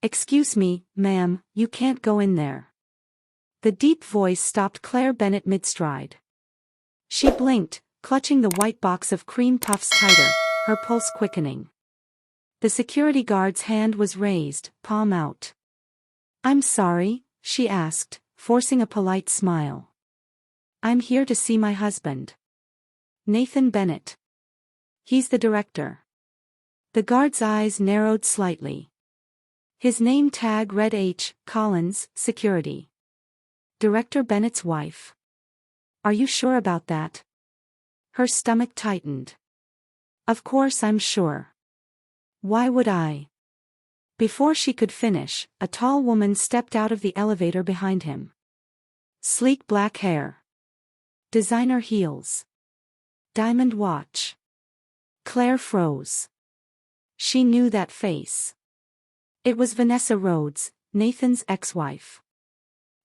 "Excuse me, ma'am, you can't go in there." The deep voice stopped Claire Bennett mid-stride. She blinked, clutching the white box of cream puffs tighter, her pulse quickening. The security guard's hand was raised, palm out. "I'm sorry," she asked, forcing a polite smile. "I'm here to see my husband. Nathan Bennett. He's the director." The guard's eyes narrowed slightly. His name tag read H. Collins, Security. Director Bennett's wife. "Are you sure about that?" Her stomach tightened. "Of course I'm sure. Why would I?" Before she could finish, a tall woman stepped out of the elevator behind him. Sleek black hair. Designer heels. Diamond watch. Claire froze. She knew that face. It was Vanessa Rhodes, Nathan's ex-wife.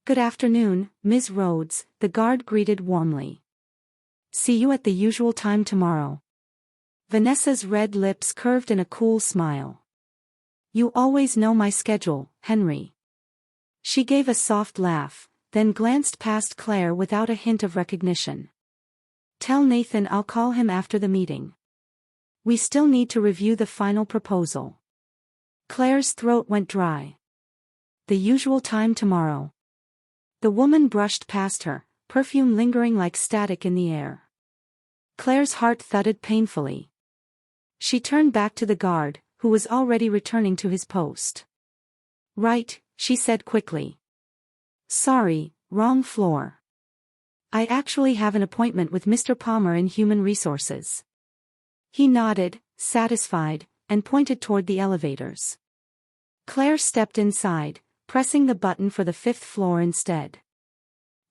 "Good afternoon, Ms. Rhodes," the guard greeted warmly. "See you at the usual time tomorrow." Vanessa's red lips curved in a cool smile. "You always know my schedule, Henry." She gave a soft laugh, then glanced past Claire without a hint of recognition. "Tell Nathan I'll call him after the meeting. We still need to review the final proposal." Claire's throat went dry. "The usual time tomorrow." The woman brushed past her, perfume lingering like static in the air. Claire's heart thudded painfully. She turned back to the guard, who was already returning to his post. "Right," she said quickly. "Sorry, wrong floor. I actually have an appointment with Mr. Palmer in Human Resources." He nodded, satisfied, and pointed toward the elevators. Claire stepped inside, pressing the button for the 5th floor instead.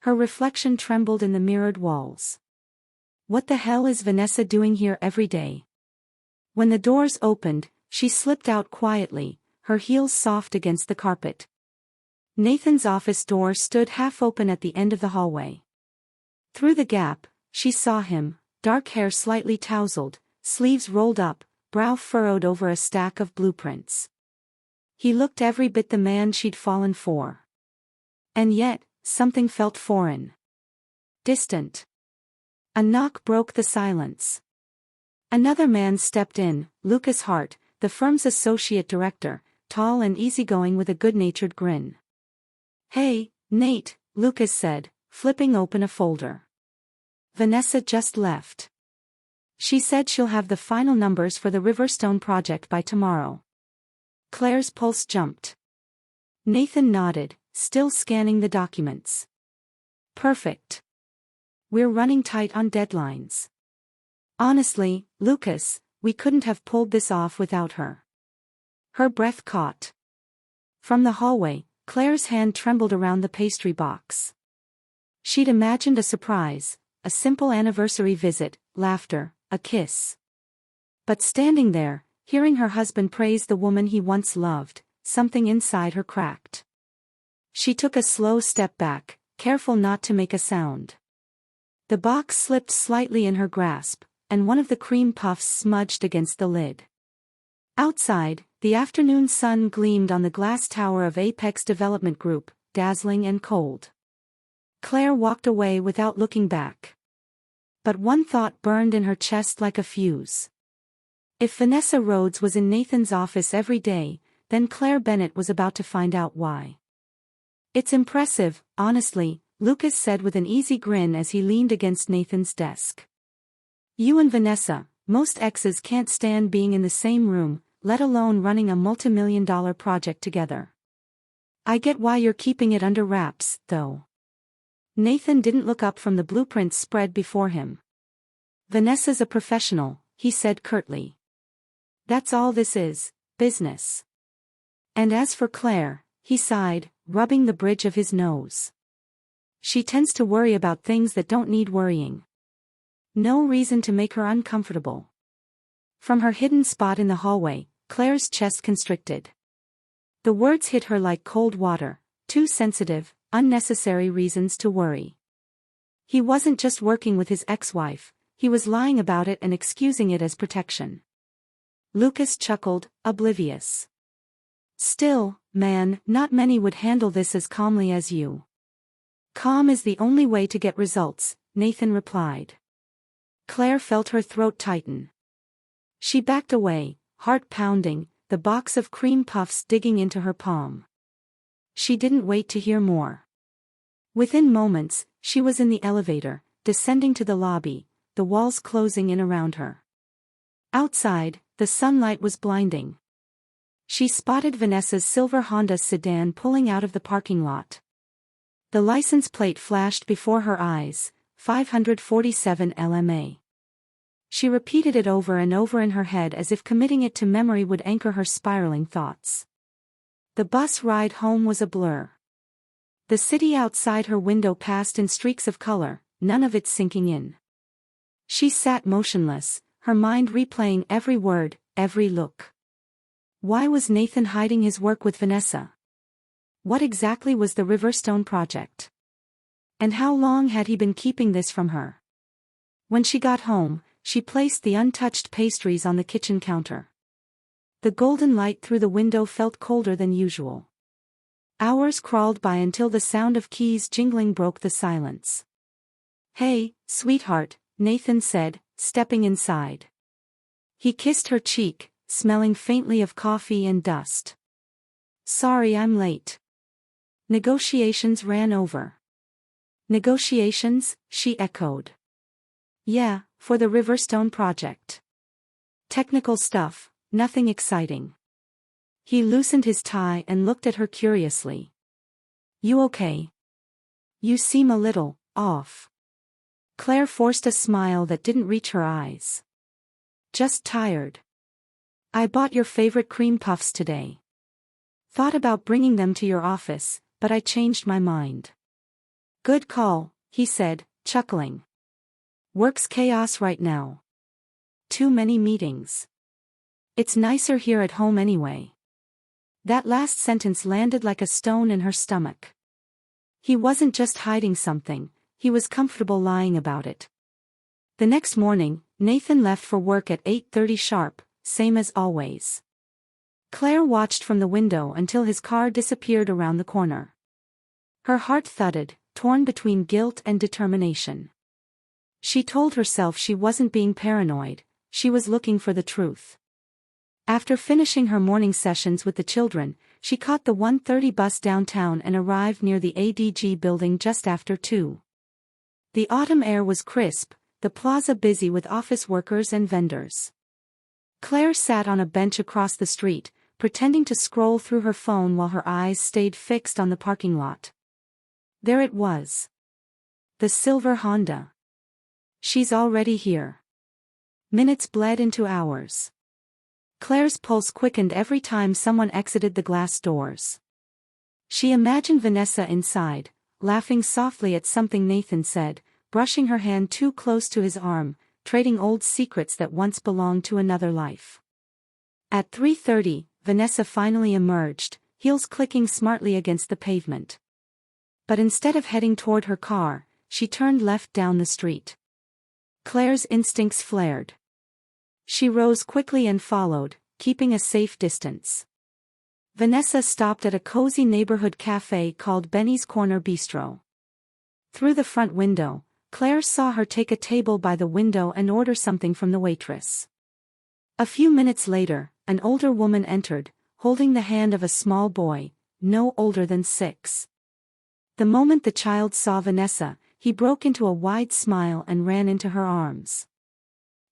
Her reflection trembled in the mirrored walls. What the hell is Vanessa doing here every day? When the doors opened, she slipped out quietly, her heels soft against the carpet. Nathan's office door stood half open at the end of the hallway. Through the gap, she saw him, dark hair slightly tousled, sleeves rolled up, brow furrowed over a stack of blueprints. He looked every bit the man she'd fallen for. And yet, something felt foreign. Distant. A knock broke the silence. Another man stepped in, Lucas Hart, the firm's associate director, tall and easygoing with a good-natured grin. "Hey, Nate," Lucas said, flipping open a folder. "Vanessa just left. She said she'll have the final numbers for the Riverstone project by tomorrow." Claire's pulse jumped. Nathan nodded, still scanning the documents. "Perfect. We're running tight on deadlines. Honestly, Lucas, we couldn't have pulled this off without her." Her breath caught. From the hallway, Claire's hand trembled around the pastry box. She'd imagined a surprise, a simple anniversary visit, laughter, a kiss. But standing there, hearing her husband praise the woman he once loved, something inside her cracked. She took a slow step back, careful not to make a sound. The box slipped slightly in her grasp, and one of the cream puffs smudged against the lid. Outside, the afternoon sun gleamed on the glass tower of Apex Development Group, dazzling and cold. Claire walked away without looking back. But one thought burned in her chest like a fuse. If Vanessa Rhodes was in Nathan's office every day, then Claire Bennett was about to find out why. "It's impressive, honestly," Lucas said with an easy grin as he leaned against Nathan's desk. "You and Vanessa, most exes can't stand being in the same room, let alone running a multimillion-dollar project together. I get why you're keeping it under wraps, though." Nathan didn't look up from the blueprints spread before him. "Vanessa's a professional," he said curtly. "That's all this is, business." And as for Claire, he sighed, rubbing the bridge of his nose. "She tends to worry about things that don't need worrying. No reason to make her uncomfortable." From her hidden spot in the hallway, Claire's chest constricted. The words hit her like cold water, too sensitive, unnecessary reasons to worry. He wasn't just working with his ex-wife, he was lying about it and excusing it as protection. Lucas chuckled, oblivious. Still, man, not many would handle this as calmly as you. Calm is the only way to get results, Nathan replied. Claire felt her throat tighten. She backed away, heart pounding, the box of cream puffs digging into her palm. She didn't wait to hear more. Within moments, she was in the elevator, descending to the lobby, the walls closing in around her. Outside, the sunlight was blinding. She spotted Vanessa's silver Honda sedan pulling out of the parking lot. The license plate flashed before her eyes, 547 LMA. She repeated it over and over in her head as if committing it to memory would anchor her spiraling thoughts. The bus ride home was a blur. The city outside her window passed in streaks of color, none of it sinking in. She sat motionless, her mind replaying every word, every look. Why was Nathan hiding his work with Vanessa? What exactly was the Riverstone project? And how long had he been keeping this from her? When she got home, she placed the untouched pastries on the kitchen counter. The golden light through the window felt colder than usual. Hours crawled by until the sound of keys jingling broke the silence. "Hey, sweetheart," Nathan said, stepping inside. He kissed her cheek, smelling faintly of coffee and dust. "Sorry I'm late." Negotiations ran over. "Negotiations?" she echoed. "Yeah, for the Riverstone project. Technical stuff, nothing exciting." He loosened his tie and looked at her curiously. "You okay? You seem a little off." Claire forced a smile that didn't reach her eyes. "Just tired. I bought your favorite cream puffs today. Thought about bringing them to your office, but I changed my mind." "Good call," he said, chuckling. "Work's chaos right now. Too many meetings. It's nicer here at home anyway." That last sentence landed like a stone in her stomach. He wasn't just hiding something, he was comfortable lying about it. The next morning, Nathan left for work at 8:30 sharp, same as always. Claire watched from the window until his car disappeared around the corner. Her heart thudded, torn between guilt and determination. She told herself she wasn't being paranoid, she was looking for the truth. After finishing her morning sessions with the children, she caught the 1:30 bus downtown and arrived near the ADG building just after 2. The autumn air was crisp, the plaza busy with office workers and vendors. Claire sat on a bench across the street, pretending to scroll through her phone while her eyes stayed fixed on the parking lot. There it was. The silver Honda. She's already here. Minutes bled into hours. Claire's pulse quickened every time someone exited the glass doors. She imagined Vanessa inside, laughing softly at something Nathan said, brushing her hand too close to his arm, trading old secrets that once belonged to another life. At 3:30, Vanessa finally emerged, heels clicking smartly against the pavement. But instead of heading toward her car, she turned left down the street. Claire's instincts flared. She rose quickly and followed, keeping a safe distance. Vanessa stopped at a cozy neighborhood cafe called Benny's Corner Bistro. Through the front window, Claire saw her take a table by the window and order something from the waitress. A few minutes later, an older woman entered, holding the hand of a small boy, no older than 6. The moment the child saw Vanessa, he broke into a wide smile and ran into her arms.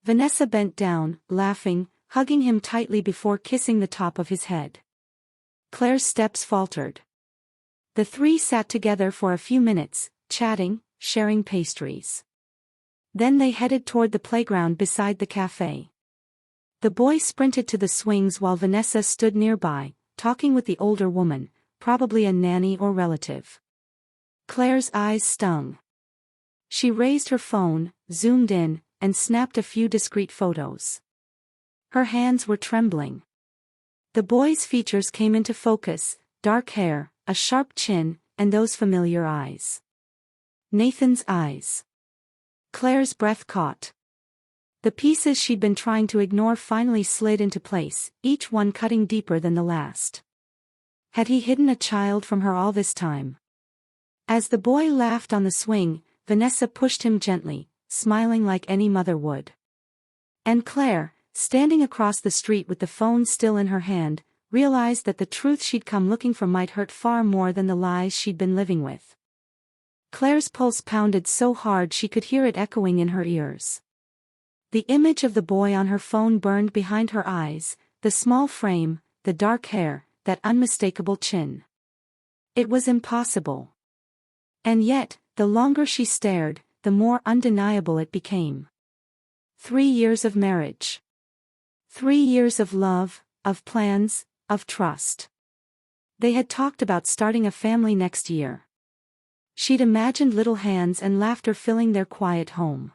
Vanessa bent down, laughing, hugging him tightly before kissing the top of his head. Claire's steps faltered. The three sat together for a few minutes, chatting, sharing pastries. Then they headed toward the playground beside the cafe. The boy sprinted to the swings while Vanessa stood nearby, talking with the older woman, probably a nanny or relative. Claire's eyes stung. She raised her phone, zoomed in, and snapped a few discreet photos. Her hands were trembling. The boy's features came into focus, dark hair, a sharp chin, and those familiar eyes. Nathan's eyes. Claire's breath caught. The pieces she'd been trying to ignore finally slid into place, each one cutting deeper than the last. Had he hidden a child from her all this time? As the boy laughed on the swing, Vanessa pushed him gently, smiling like any mother would. And Claire, standing across the street with the phone still in her hand, realized that the truth she'd come looking for might hurt far more than the lies she'd been living with. Claire's pulse pounded so hard she could hear it echoing in her ears. The image of the boy on her phone burned behind her eyes, the small frame, the dark hair, that unmistakable chin. It was impossible. And yet, the longer she stared, the more undeniable it became. 3 years of marriage. 3 years of love, of plans, of trust. They had talked about starting a family next year. She'd imagined little hands and laughter filling their quiet home.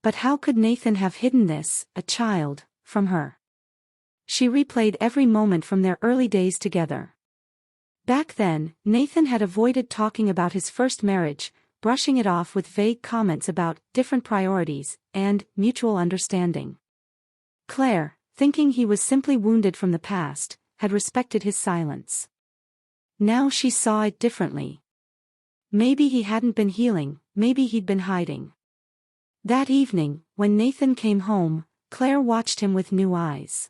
But how could Nathan have hidden this, a child, from her? She replayed every moment from their early days together. Back then, Nathan had avoided talking about his first marriage, brushing it off with vague comments about different priorities and mutual understanding. Claire, thinking he was simply wounded from the past, had respected his silence. Now she saw it differently. Maybe he hadn't been healing, maybe he'd been hiding. That evening, when Nathan came home, Claire watched him with new eyes.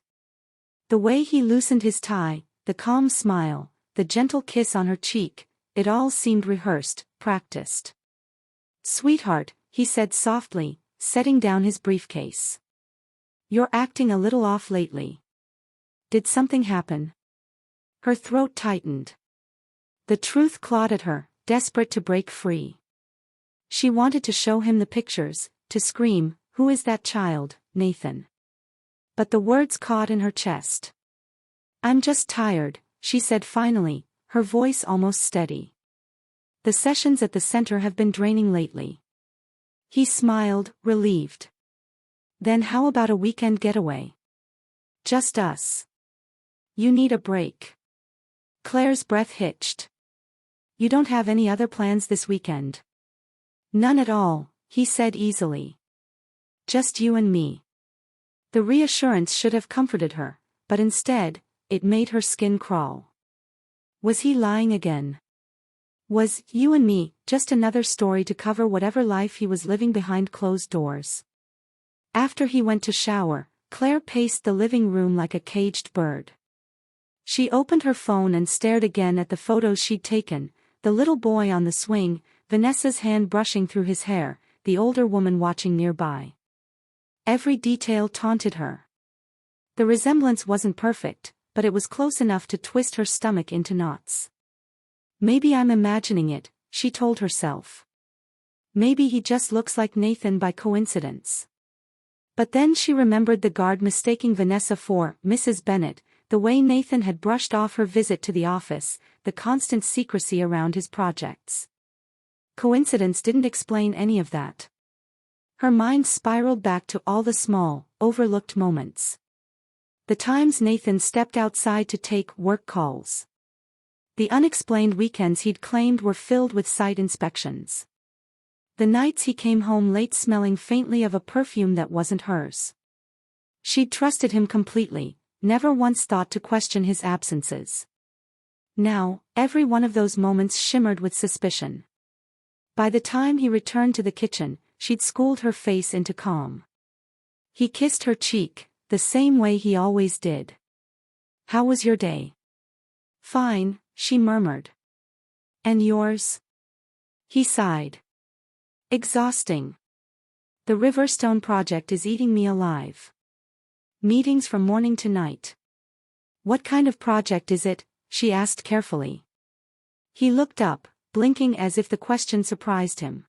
The way he loosened his tie, the calm smile, the gentle kiss on her cheek, it all seemed rehearsed, practiced. "Sweetheart," he said softly, setting down his briefcase. "You're acting a little off lately. Did something happen?" Her throat tightened. The truth clawed at her, desperate to break free. She wanted to show him the pictures, to scream, "Who is that child, Nathan?" But the words caught in her chest. "I'm just tired," she said finally, her voice almost steady. "The sessions at the center have been draining lately." He smiled, relieved. "Then how about a weekend getaway? Just us. You need a break." Claire's breath hitched. "You don't have any other plans this weekend?" "None at all," he said easily. "Just you and me." The reassurance should have comforted her, but instead, it made her skin crawl. Was he lying again? Was "you and me" just another story to cover whatever life he was living behind closed doors? After he went to shower, Claire paced the living room like a caged bird. She opened her phone and stared again at the photos she'd taken, the little boy on the swing, Vanessa's hand brushing through his hair, the older woman watching nearby. Every detail taunted her. The resemblance wasn't perfect, but it was close enough to twist her stomach into knots. "Maybe I'm imagining it," she told herself. "Maybe he just looks like Nathan by coincidence." But then she remembered the guard mistaking Vanessa for Mrs. Bennett, the way Nathan had brushed off her visit to the office, the constant secrecy around his projects. Coincidence didn't explain any of that. Her mind spiraled back to all the small, overlooked moments. The times Nathan stepped outside to take work calls. The unexplained weekends he'd claimed were filled with site inspections. The nights he came home late smelling faintly of a perfume that wasn't hers. She'd trusted him completely, never once thought to question his absences. Now, every one of those moments shimmered with suspicion. By the time he returned to the kitchen, she'd schooled her face into calm. He kissed her cheek, the same way he always did. "How was your day?" "Fine," she murmured. "And yours?" He sighed. "Exhausting. The Riverstone project is eating me alive. Meetings from morning to night." "What kind of project is it?" she asked carefully. He looked up, blinking as if the question surprised him.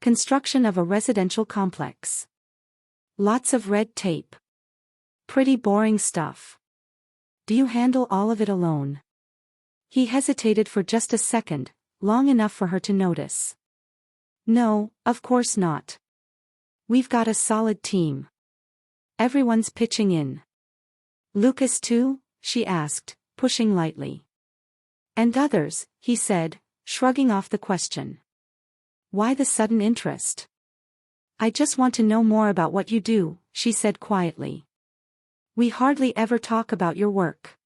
"Construction of a residential complex. Lots of red tape. Pretty boring stuff. Do you handle all of it alone?" He hesitated for just a second, long enough for her to notice. "No, of course not. We've got a solid team. Everyone's pitching in." "Lucas too?" she asked, pushing lightly. "And others," he said, shrugging off the question. "Why the sudden interest?" "I just want to know more about what you do," she said quietly. "We hardly ever talk about your work."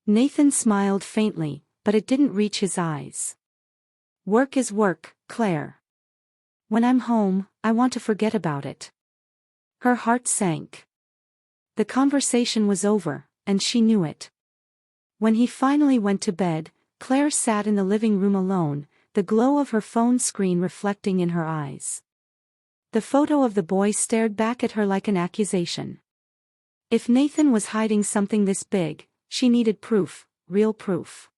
Nathan smiled faintly, but it didn't reach his eyes. Work is work, Claire. When I'm home, I want to forget about it. Her heart sank. The conversation was over, and she knew it. When he finally went to bed, Claire sat in the living room alone, the glow of her phone screen reflecting in her eyes. The photo of the boy stared back at her like an accusation. If Nathan was hiding something this big, she needed proof, real proof.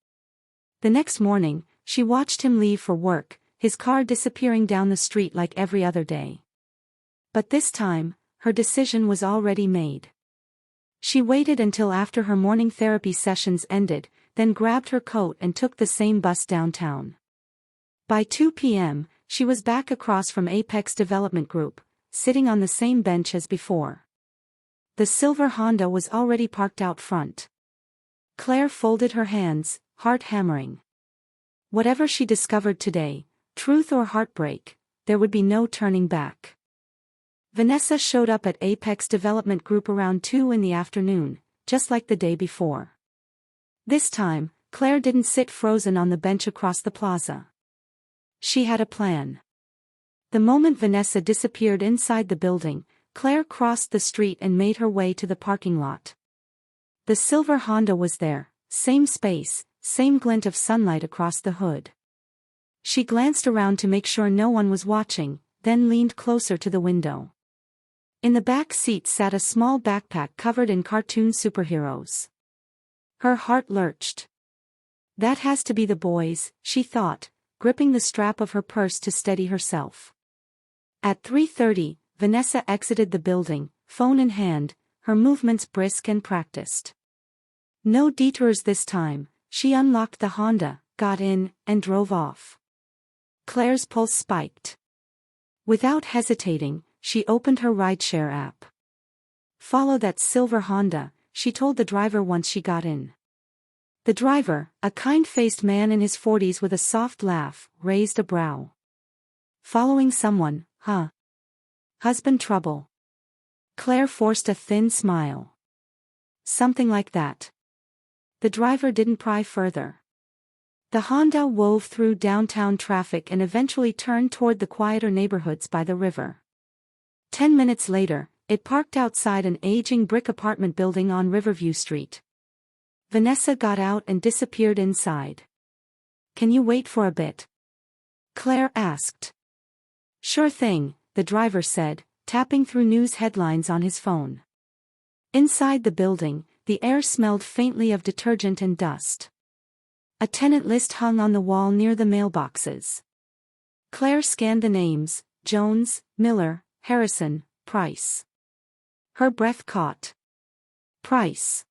The next morning, she watched him leave for work, his car disappearing down the street like every other day. But this time, her decision was already made. She waited until after her morning therapy sessions ended, then grabbed her coat and took the same bus downtown. By 2 p.m., she was back across from Apex Development Group, sitting on the same bench as before. The silver Honda was already parked out front. Claire folded her hands, heart hammering. Whatever she discovered today, truth or heartbreak, there would be no turning back. Vanessa showed up at Apex Development Group around 2 in the afternoon, just like the day before. This time, Claire didn't sit frozen on the bench across the plaza. She had a plan. The moment Vanessa disappeared inside the building, Claire crossed the street and made her way to the parking lot. The silver Honda was there, same space, same glint of sunlight across the hood. She glanced around to make sure no one was watching, then leaned closer to the window. In the back seat sat a small backpack covered in cartoon superheroes. Her heart lurched. That has to be the boys, she thought, gripping the strap of her purse to steady herself. At 3:30, Vanessa exited the building, phone in hand, her movements brisk and practiced. No detours this time, she unlocked the Honda, got in, and drove off. Claire's pulse spiked. Without hesitating, she opened her rideshare app. Follow that silver Honda, she told the driver once she got in. The driver, a kind-faced man in his 40s with a soft laugh, raised a brow. Following someone, huh? Husband trouble. Claire forced a thin smile. Something like that. The driver didn't pry further. The Honda wove through downtown traffic and eventually turned toward the quieter neighborhoods by the river. 10 minutes later, it parked outside an aging brick apartment building on Riverview Street. Vanessa got out and disappeared inside. Can you wait for a bit? Claire asked. Sure thing, the driver said, tapping through news headlines on his phone. Inside the building, the air smelled faintly of detergent and dust. A tenant list hung on the wall near the mailboxes. Claire scanned the names: Jones, Miller, Harrison, Price. Her breath caught. Price.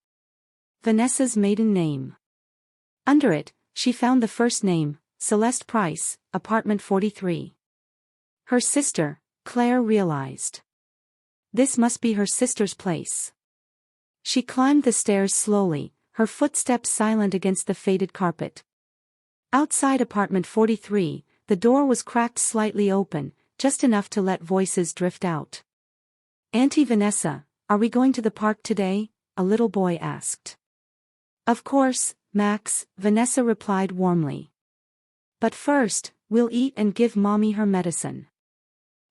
Vanessa's maiden name. Under it, she found the first name, Celeste Price, apartment 43. Her sister, Claire realized. This must be her sister's place. She climbed the stairs slowly, her footsteps silent against the faded carpet. Outside apartment 43, the door was cracked slightly open, just enough to let voices drift out. Auntie Vanessa, are we going to the park today? A little boy asked. Of course, Max, Vanessa replied warmly. But first, we'll eat and give Mommy her medicine.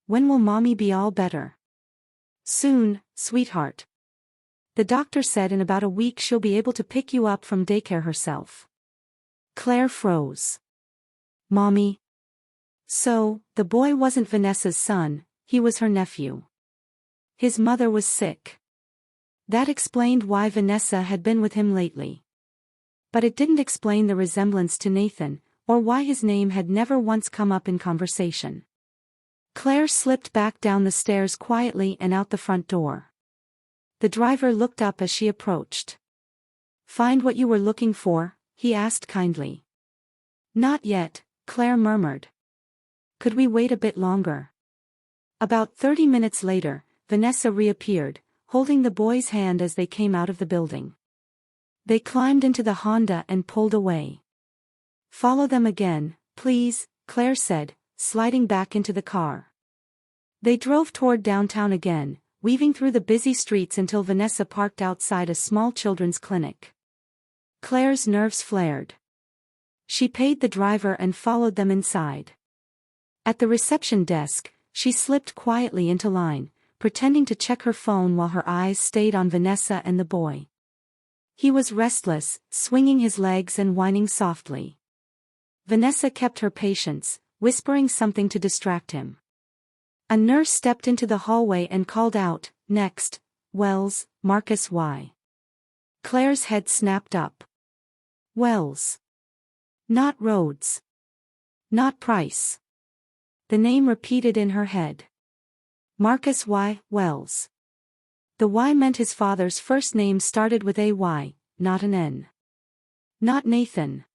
When will Mommy be all better? Soon, sweetheart. The doctor said in about a week she'll be able to pick you up from daycare herself. Claire froze. Mommy? So, the boy wasn't Vanessa's son, he was her nephew. His mother was sick. That explained why Vanessa had been with him lately. But it didn't explain the resemblance to Nathan, or why his name had never once come up in conversation. Claire slipped back down the stairs quietly and out the front door. The driver looked up as she approached. Find what you were looking for? He asked kindly. Not yet, Claire murmured. Could we wait a bit longer? About 30 minutes later, Vanessa reappeared, holding the boy's hand as they came out of the building. They climbed into the Honda and pulled away. Follow them again, please, Claire said, sliding back into the car. They drove toward downtown again, weaving through the busy streets until Vanessa parked outside a small children's clinic. Claire's nerves flared. She paid the driver and followed them inside. At the reception desk, she slipped quietly into line, pretending to check her phone while her eyes stayed on Vanessa and the boy. He was restless, swinging his legs and whining softly. Vanessa kept her patience, whispering something to distract him. A nurse stepped into the hallway and called out, "Next, Wells, Marcus Y." Claire's head snapped up. Wells. Not Rhodes. Not Price. The name repeated in her head. Marcus Y. Wells. The Y meant his father's first name started with a Y, not an N. Not Nathan.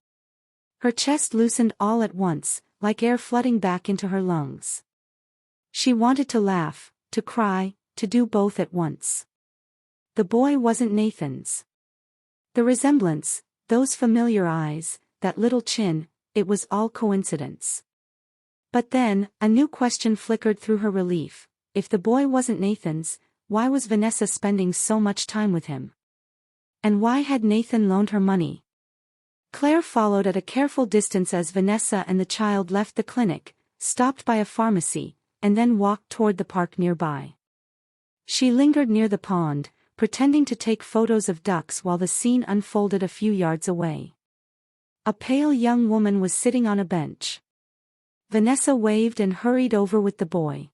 Her chest loosened all at once, like air flooding back into her lungs. She wanted to laugh, to cry, to do both at once. The boy wasn't Nathan's. The resemblance, those familiar eyes, that little chin, it was all coincidence. But then, a new question flickered through her relief. If the boy wasn't Nathan's, why was Vanessa spending so much time with him? And why had Nathan loaned her money? Claire followed at a careful distance as Vanessa and the child left the clinic, stopped by a pharmacy, and then walked toward the park nearby. She lingered near the pond, pretending to take photos of ducks while the scene unfolded a few yards away. A pale young woman was sitting on a bench. Vanessa waved and hurried over with the boy.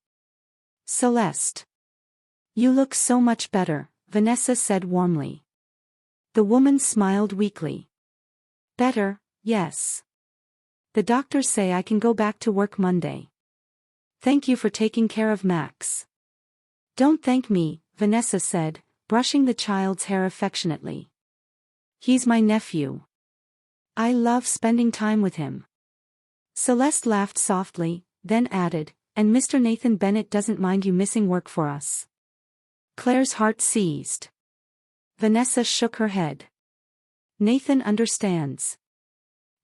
"Celeste. You look so much better," Vanessa said warmly. The woman smiled weakly. "Better, yes. The doctors say I can go back to work Monday. Thank you for taking care of Max." "Don't thank me," Vanessa said, brushing the child's hair affectionately. "He's my nephew. I love spending time with him." Celeste laughed softly, then added, "And Mr. Nathan Bennett doesn't mind you missing work for us." Claire's heart seized. Vanessa shook her head. "Nathan understands.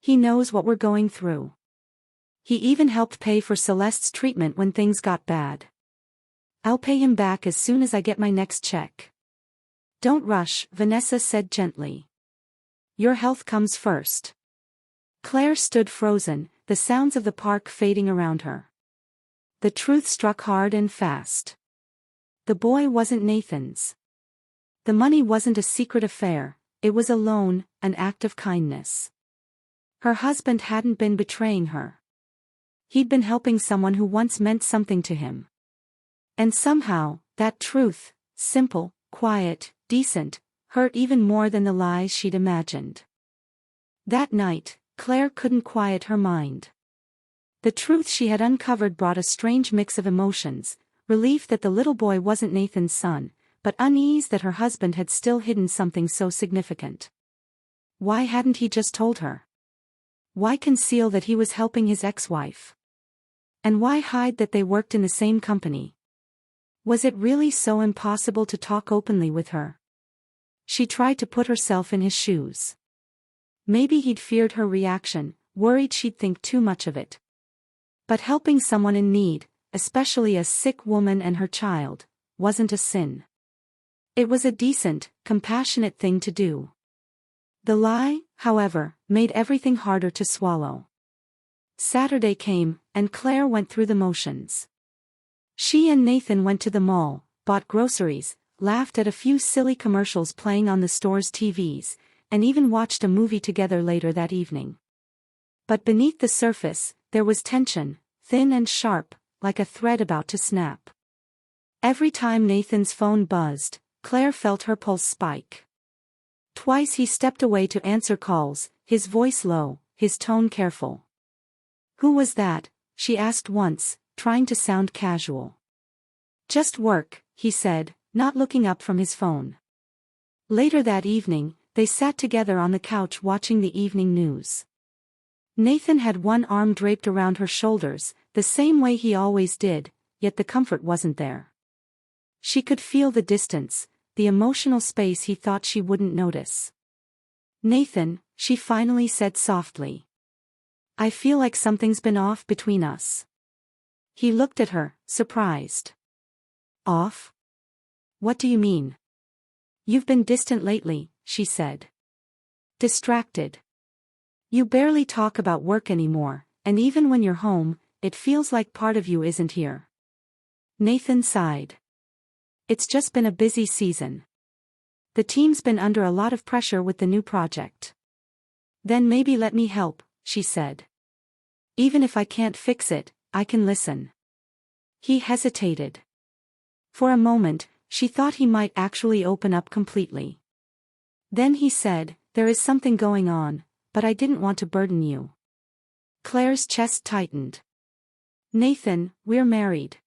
He knows what we're going through. He even helped pay for Celeste's treatment when things got bad. I'll pay him back as soon as I get my next check." "Don't rush," Vanessa said gently. "Your health comes first." Claire stood frozen, the sounds of the park fading around her. The truth struck hard and fast. The boy wasn't Nathan's. The money wasn't a secret affair, it was a loan, an act of kindness. Her husband hadn't been betraying her. He'd been helping someone who once meant something to him. And somehow, that truth, simple, quiet, decent, hurt even more than the lies she'd imagined. That night, Claire couldn't quiet her mind. The truth she had uncovered brought a strange mix of emotions, relief that the little boy wasn't Nathan's son, but unease that her husband had still hidden something so significant. Why hadn't he just told her? Why conceal that he was helping his ex-wife? And why hide that they worked in the same company? Was it really so impossible to talk openly with her? She tried to put herself in his shoes. Maybe he'd feared her reaction, worried she'd think too much of it. But helping someone in need, especially a sick woman and her child, wasn't a sin. It was a decent, compassionate thing to do. The lie, however, made everything harder to swallow. Saturday came, and Claire went through the motions. She and Nathan went to the mall, bought groceries, laughed at a few silly commercials playing on the store's TVs, and even watched a movie together later that evening. But beneath the surface, there was tension, thin and sharp, like a thread about to snap. Every time Nathan's phone buzzed, Claire felt her pulse spike. Twice he stepped away to answer calls, his voice low, his tone careful. "Who was that?" she asked once, trying to sound casual. "Just work," he said, not looking up from his phone. Later that evening, they sat together on the couch watching the evening news. Nathan had one arm draped around her shoulders, the same way he always did, yet the comfort wasn't there. She could feel the distance, the emotional space he thought she wouldn't notice. "Nathan," she finally said softly. "I feel like something's been off between us." He looked at her, surprised. "Off? What do you mean?" "You've been distant lately," she said. Distracted. You barely talk about work anymore, and even when you're home, it feels like part of you isn't here. Nathan sighed. It's just been a busy season. The team's been under a lot of pressure with the new project. Then maybe let me help, she said. Even if I can't fix it, I can listen. He hesitated. For a moment, she thought he might actually open up completely. Then he said, there is something going on, but I didn't want to burden you. Claire's chest tightened. Nathan, we're married.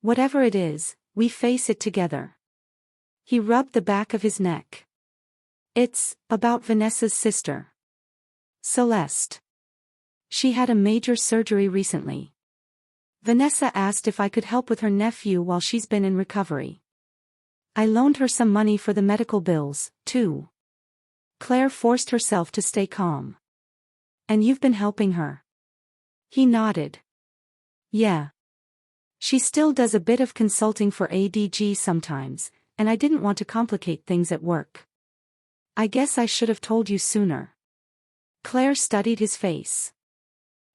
Whatever it is, we face it together. He rubbed the back of his neck. It's about Vanessa's sister. Celeste. She had a major surgery recently. Vanessa asked if I could help with her nephew while she's been in recovery. I loaned her some money for the medical bills, too. Claire forced herself to stay calm. And you've been helping her? He nodded. Yeah. She still does a bit of consulting for ADG sometimes, and I didn't want to complicate things at work. I guess I should have told you sooner. Claire studied his face.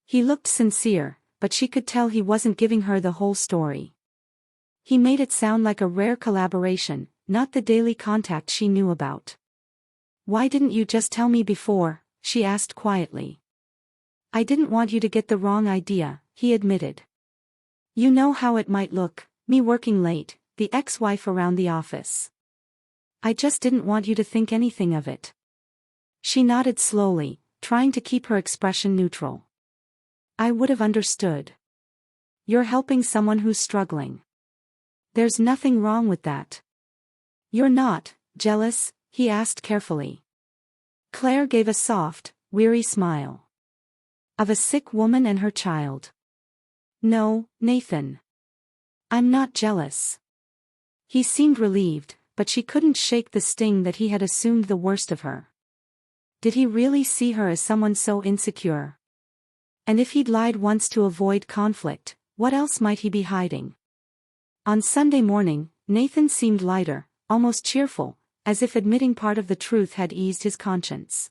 He looked sincere, but she could tell he wasn't giving her the whole story. He made it sound like a rare collaboration, not the daily contact she knew about. Why didn't you just tell me before? She asked quietly. I didn't want you to get the wrong idea, he admitted. You know how it might look, me working late, the ex-wife around the office. I just didn't want you to think anything of it. She nodded slowly, trying to keep her expression neutral. I would have understood. You're helping someone who's struggling. There's nothing wrong with that. You're not jealous? He asked carefully. Claire gave a soft, weary smile. Of a sick woman and her child. No, Nathan. I'm not jealous. He seemed relieved, but she couldn't shake the sting that he had assumed the worst of her. Did he really see her as someone so insecure? And if he'd lied once to avoid conflict, what else might he be hiding? On Sunday morning, Nathan seemed lighter, almost cheerful, as if admitting part of the truth had eased his conscience.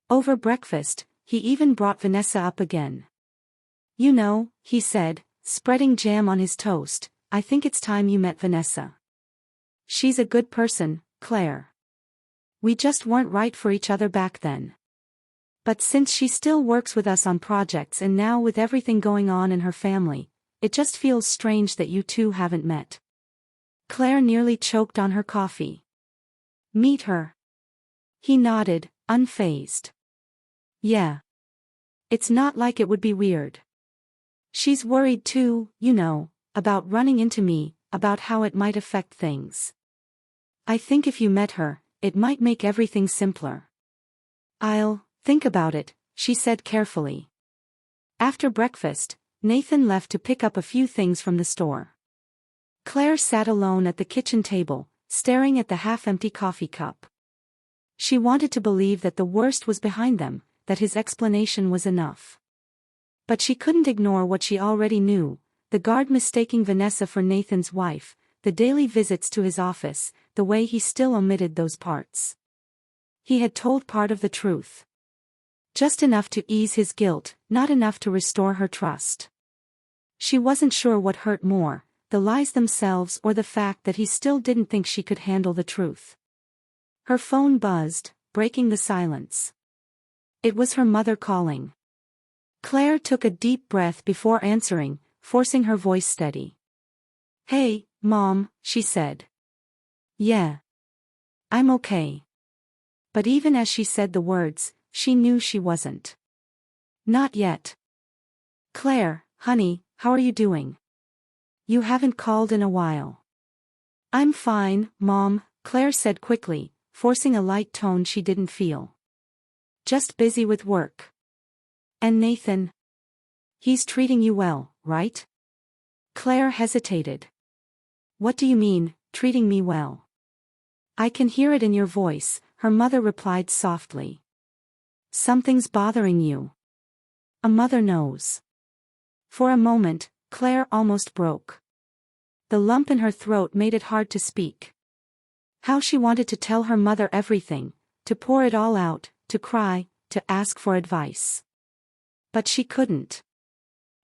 Over breakfast, he even brought Vanessa up again. You know, he said, spreading jam on his toast, I think it's time you met Vanessa. She's a good person, Claire. We just weren't right for each other back then. But since she still works with us on projects and now with everything going on in her family, it just feels strange that you two haven't met. Claire nearly choked on her coffee. Meet her. He nodded, unfazed. Yeah. It's not like it would be weird. She's worried too, you know, about running into me, about how it might affect things. I think if you met her, it might make everything simpler. I'll think about it, she said carefully. After breakfast, Nathan left to pick up a few things from the store. Claire sat alone at the kitchen table, staring at the half-empty coffee cup. She wanted to believe that the worst was behind them, that his explanation was enough. But she couldn't ignore what she already knew, the guard mistaking Vanessa for Nathan's wife, the daily visits to his office, the way he still omitted those parts. He had told part of the truth. Just enough to ease his guilt, not enough to restore her trust. She wasn't sure what hurt more, the lies themselves or the fact that he still didn't think she could handle the truth. Her phone buzzed, breaking the silence. It was her mother calling. Claire took a deep breath before answering, forcing her voice steady. Hey, Mom, she said. Yeah. I'm okay. But even as she said the words, she knew she wasn't. Not yet. Claire, honey, how are you doing? You haven't called in a while. I'm fine, Mom, Claire said quickly, forcing a light tone she didn't feel. Just busy with work. And Nathan? He's treating you well, right? Claire hesitated. What do you mean, treating me well? I can hear it in your voice, her mother replied softly. Something's bothering you. A mother knows. For a moment, Claire almost broke. The lump in her throat made it hard to speak. How she wanted to tell her mother everything, to pour it all out, to cry, to ask for advice. But she couldn't.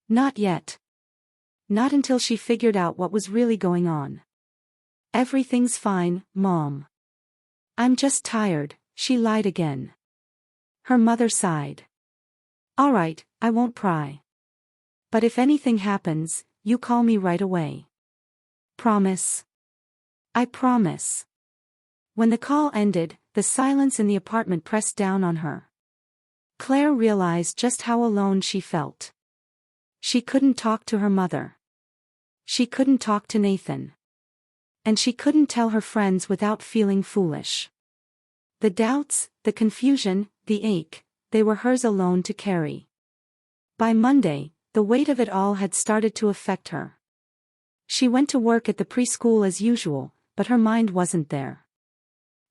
Not yet. Not until she figured out what was really going on. "Everything's fine, Mom. I'm just tired," she lied again. Her mother sighed. "All right, I won't pry. But if anything happens, you call me right away. Promise?" "I promise." When the call ended, the silence in the apartment pressed down on her. Claire realized just how alone she felt. She couldn't talk to her mother. She couldn't talk to Nathan. And she couldn't tell her friends without feeling foolish. The doubts, the confusion, the ache, they were hers alone to carry. By Monday, the weight of it all had started to affect her. She went to work at the preschool as usual, but her mind wasn't there.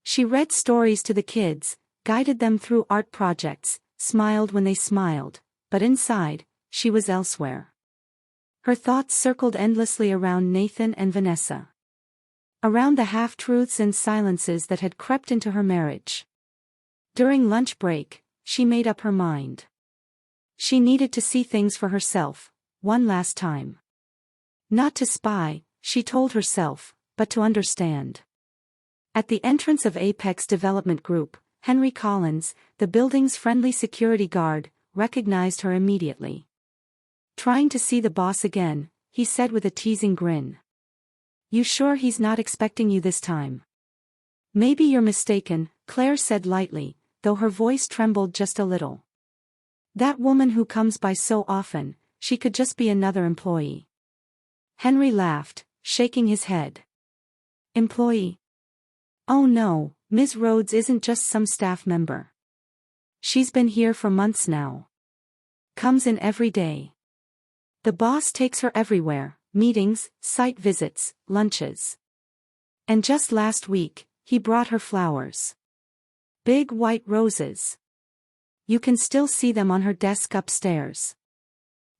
She read stories to the kids, guided them through art projects, smiled when they smiled, but inside, she was elsewhere. Her thoughts circled endlessly around Nathan and Vanessa. Around the half-truths and silences that had crept into her marriage. During lunch break, she made up her mind. She needed to see things for herself, one last time. Not to spy, she told herself, but to understand. At the entrance of Apex Development Group, Henry Collins, the building's friendly security guard, recognized her immediately. "Trying to see the boss again," he said with a teasing grin. "You sure he's not expecting you this time?" "Maybe you're mistaken," Claire said lightly, though her voice trembled just a little. "That woman who comes by so often, she could just be another employee." Henry laughed, shaking his head. "Employee? Oh no, Ms. Rhodes isn't just some staff member. She's been here for months now. Comes in every day. The boss takes her everywhere, meetings, site visits, lunches. And just last week, he brought her flowers. Big white roses. You can still see them on her desk upstairs."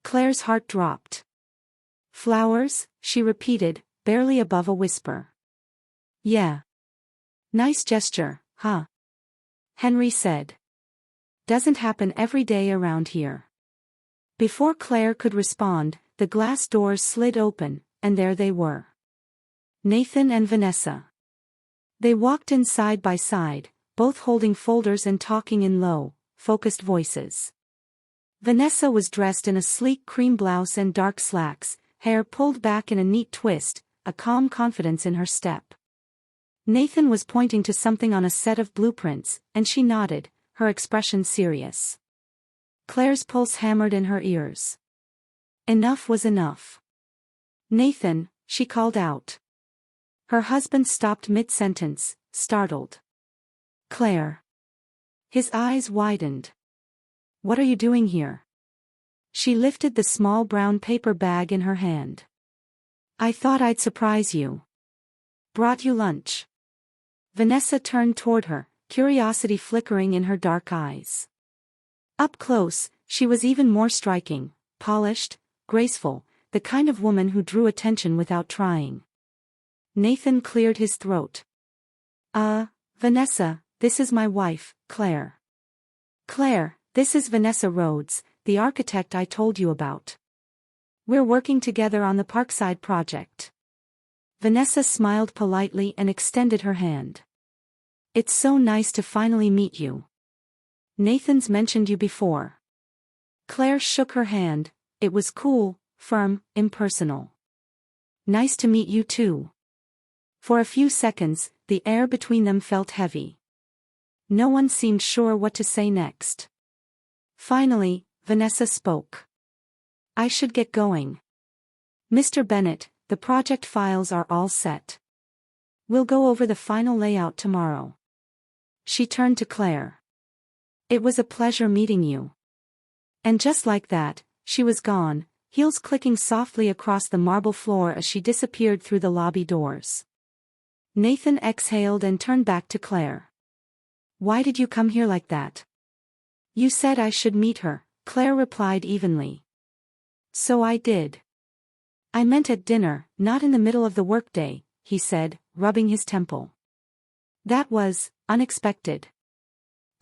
Claire's heart dropped. "Flowers?" she repeated, barely above a whisper. "Yeah. Nice gesture, huh?" Henry said. "Doesn't happen every day around here." Before Claire could respond, the glass doors slid open, and there they were. Nathan and Vanessa. They walked in side by side, both holding folders and talking in low, focused voices. Vanessa was dressed in a sleek cream blouse and dark slacks, hair pulled back in a neat twist, a calm confidence in her step. Nathan was pointing to something on a set of blueprints, and she nodded, her expression serious. Claire's pulse hammered in her ears. Enough was enough. "Nathan," she called out. Her husband stopped mid-sentence, startled. "Claire." His eyes widened. "What are you doing here?" She lifted the small brown paper bag in her hand. "I thought I'd surprise you. Brought you lunch." Vanessa turned toward her, curiosity flickering in her dark eyes. Up close, she was even more striking, polished, graceful, the kind of woman who drew attention without trying. Nathan cleared his throat. Vanessa, this is my wife, Claire." "Claire, this is Vanessa Rhodes, the architect I told you about. We're working together on the Parkside project." Vanessa smiled politely and extended her hand. "It's so nice to finally meet you. Nathan's mentioned you before." Claire shook her hand. It was cool, firm, impersonal. "Nice to meet you too." For a few seconds, the air between them felt heavy. No one seemed sure what to say next. Finally, Vanessa spoke. "I should get going. Mr. Bennett, the project files are all set. We'll go over the final layout tomorrow." She turned to Claire. "It was a pleasure meeting you." And just like that, she was gone, heels clicking softly across the marble floor as she disappeared through the lobby doors. Nathan exhaled and turned back to Claire. "Why did you come here like that?" "You said I should meet her," Claire replied evenly. "So I did. I meant at dinner, not in the middle of the workday," he said, rubbing his temple. "That was unexpected."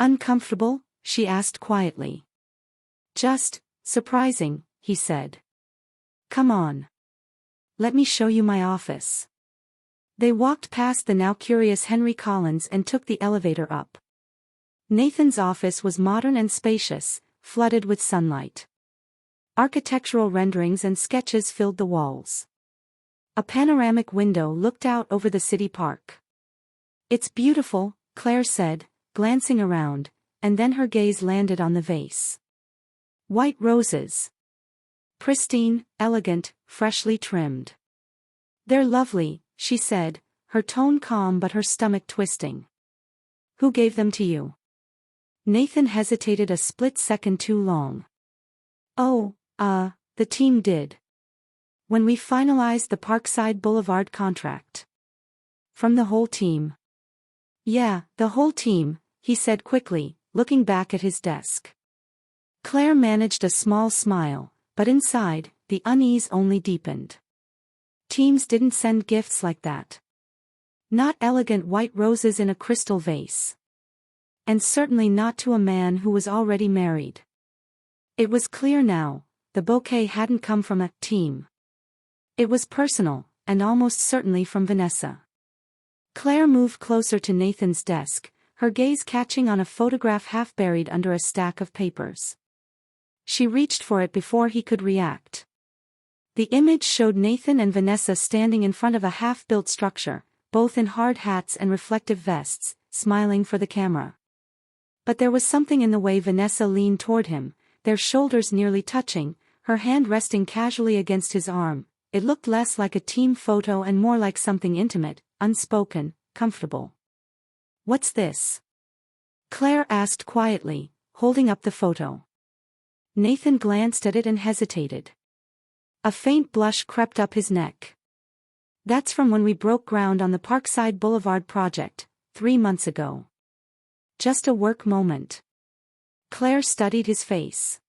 Uncomfortable? She asked quietly. Just, surprising, he said. Come on. Let me show you my office. They walked past the now curious Henry Collins and took the elevator up. Nathan's office was modern and spacious, flooded with sunlight. Architectural renderings and sketches filled the walls. A panoramic window looked out over the city park. It's beautiful, Claire said, glancing around, and then her gaze landed on the vase. White roses. Pristine, elegant, freshly trimmed. They're lovely, she said, her tone calm but her stomach twisting. Who gave them to you? Nathan hesitated a split second too long. Oh, the team did. When we finalized the Parkside Boulevard contract. From the whole team. Yeah, the whole team, he said quickly, looking back at his desk. Claire managed a small smile, but inside, the unease only deepened. Teams didn't send gifts like that. Not elegant white roses in a crystal vase. And certainly not to a man who was already married. It was clear now, the bouquet hadn't come from a team. It was personal, and almost certainly from Vanessa. Claire moved closer to Nathan's desk, her gaze catching on a photograph half buried under a stack of papers. She reached for it before he could react. The image showed Nathan and Vanessa standing in front of a half-built structure, both in hard hats and reflective vests, smiling for the camera. But there was something in the way Vanessa leaned toward him, their shoulders nearly touching, her hand resting casually against his arm. It looked less like a team photo and more like something intimate, unspoken, comfortable. What's this? Claire asked quietly, holding up the photo. Nathan glanced at it and hesitated. A faint blush crept up his neck. That's from when we broke ground on the Parkside Boulevard project, 3 months ago. Just a work moment. Claire studied his face.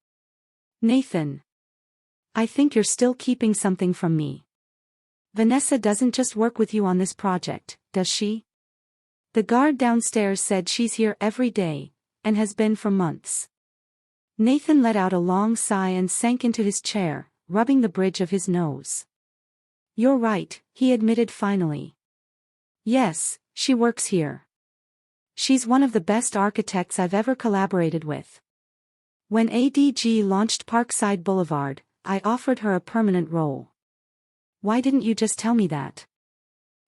Nathan. I think you're still keeping something from me. Vanessa doesn't just work with you on this project, does she? The guard downstairs said she's here every day, and has been for months. Nathan let out a long sigh and sank into his chair, rubbing the bridge of his nose. You're right, he admitted finally. Yes, she works here. She's one of the best architects I've ever collaborated with. When ADG launched Parkside Boulevard, I offered her a permanent role. Why didn't you just tell me that?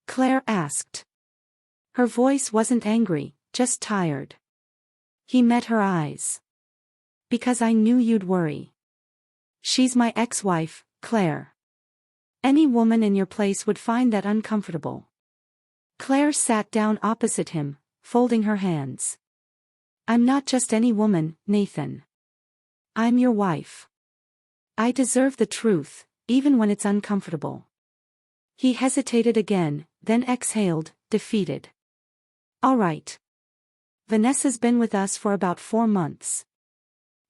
Claire asked. Her voice wasn't angry, just tired. He met her eyes. Because I knew you'd worry. She's my ex-wife, Claire. Any woman in your place would find that uncomfortable. Claire sat down opposite him, folding her hands. I'm not just any woman, Nathan. I'm your wife. I deserve the truth, even when it's uncomfortable. He hesitated again, then exhaled, defeated. All right. Vanessa's been with us for about 4 months.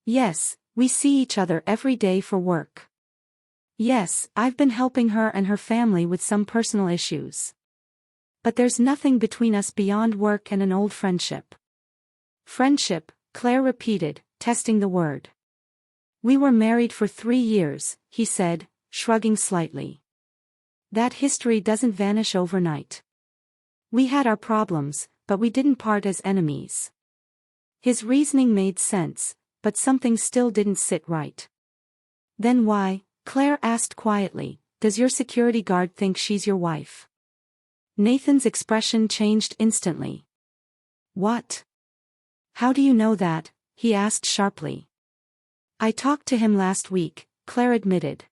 Yes, we see each other every day for work. Yes, I've been helping her and her family with some personal issues. But there's nothing between us beyond work and an old friendship. Friendship, Claire repeated, testing the word. We were married for 3 years, he said, shrugging slightly. That history doesn't vanish overnight. We had our problems, but we didn't part as enemies. His reasoning made sense, but something still didn't sit right. Then why, Claire asked quietly, does your security guard think she's your wife? Nathan's expression changed instantly. What? How do you know that? He asked sharply. I talked to him last week, Claire admitted.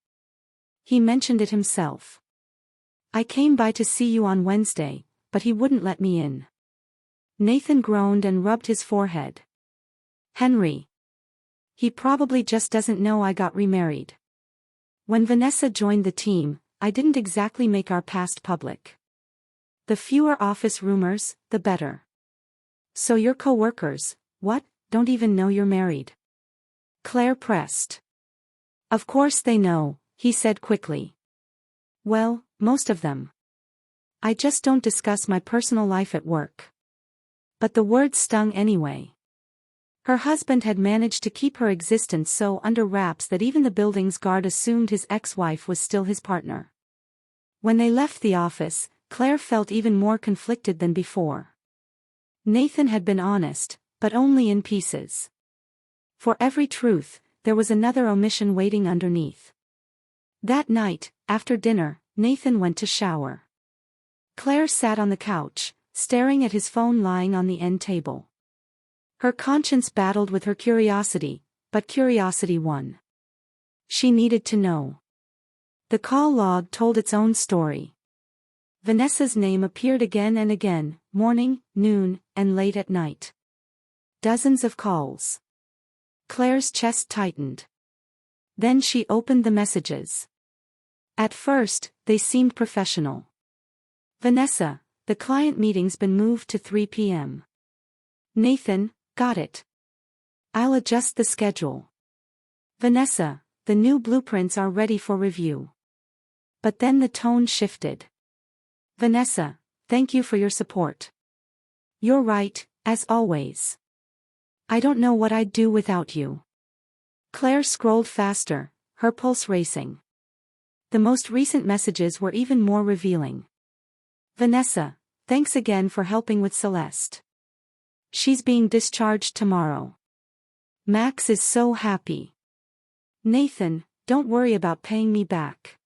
He mentioned it himself. I came by to see you on Wednesday, but he wouldn't let me in. Nathan groaned and rubbed his forehead. Henry. He probably just doesn't know I got remarried. When Vanessa joined the team, I didn't exactly make our past public. The fewer office rumors, the better. So your co-workers, what, don't even know you're married? Claire pressed. Of course they know, he said quickly. Well, most of them. I just don't discuss my personal life at work. But the words stung anyway. Her husband had managed to keep her existence so under wraps that even the building's guard assumed his ex-wife was still his partner. When they left the office, Claire felt even more conflicted than before. Nathan had been honest, but only in pieces. For every truth, there was another omission waiting underneath. That night, after dinner, Nathan went to shower. Claire sat on the couch, staring at his phone lying on the end table. Her conscience battled with her curiosity, but curiosity won. She needed to know. The call log told its own story. Vanessa's name appeared again and again, morning, noon, and late at night. Dozens of calls. Claire's chest tightened. Then she opened the messages. At first, they seemed professional. Vanessa, the client meeting's been moved to 3 p.m. Nathan, got it. I'll adjust the schedule. Vanessa, the new blueprints are ready for review. But then the tone shifted. Vanessa, thank you for your support. You're right, as always. I don't know what I'd do without you. Claire scrolled faster, her pulse racing. The most recent messages were even more revealing. Vanessa, thanks again for helping with Celeste. She's being discharged tomorrow. Max is so happy. Nathan, don't worry about paying me back.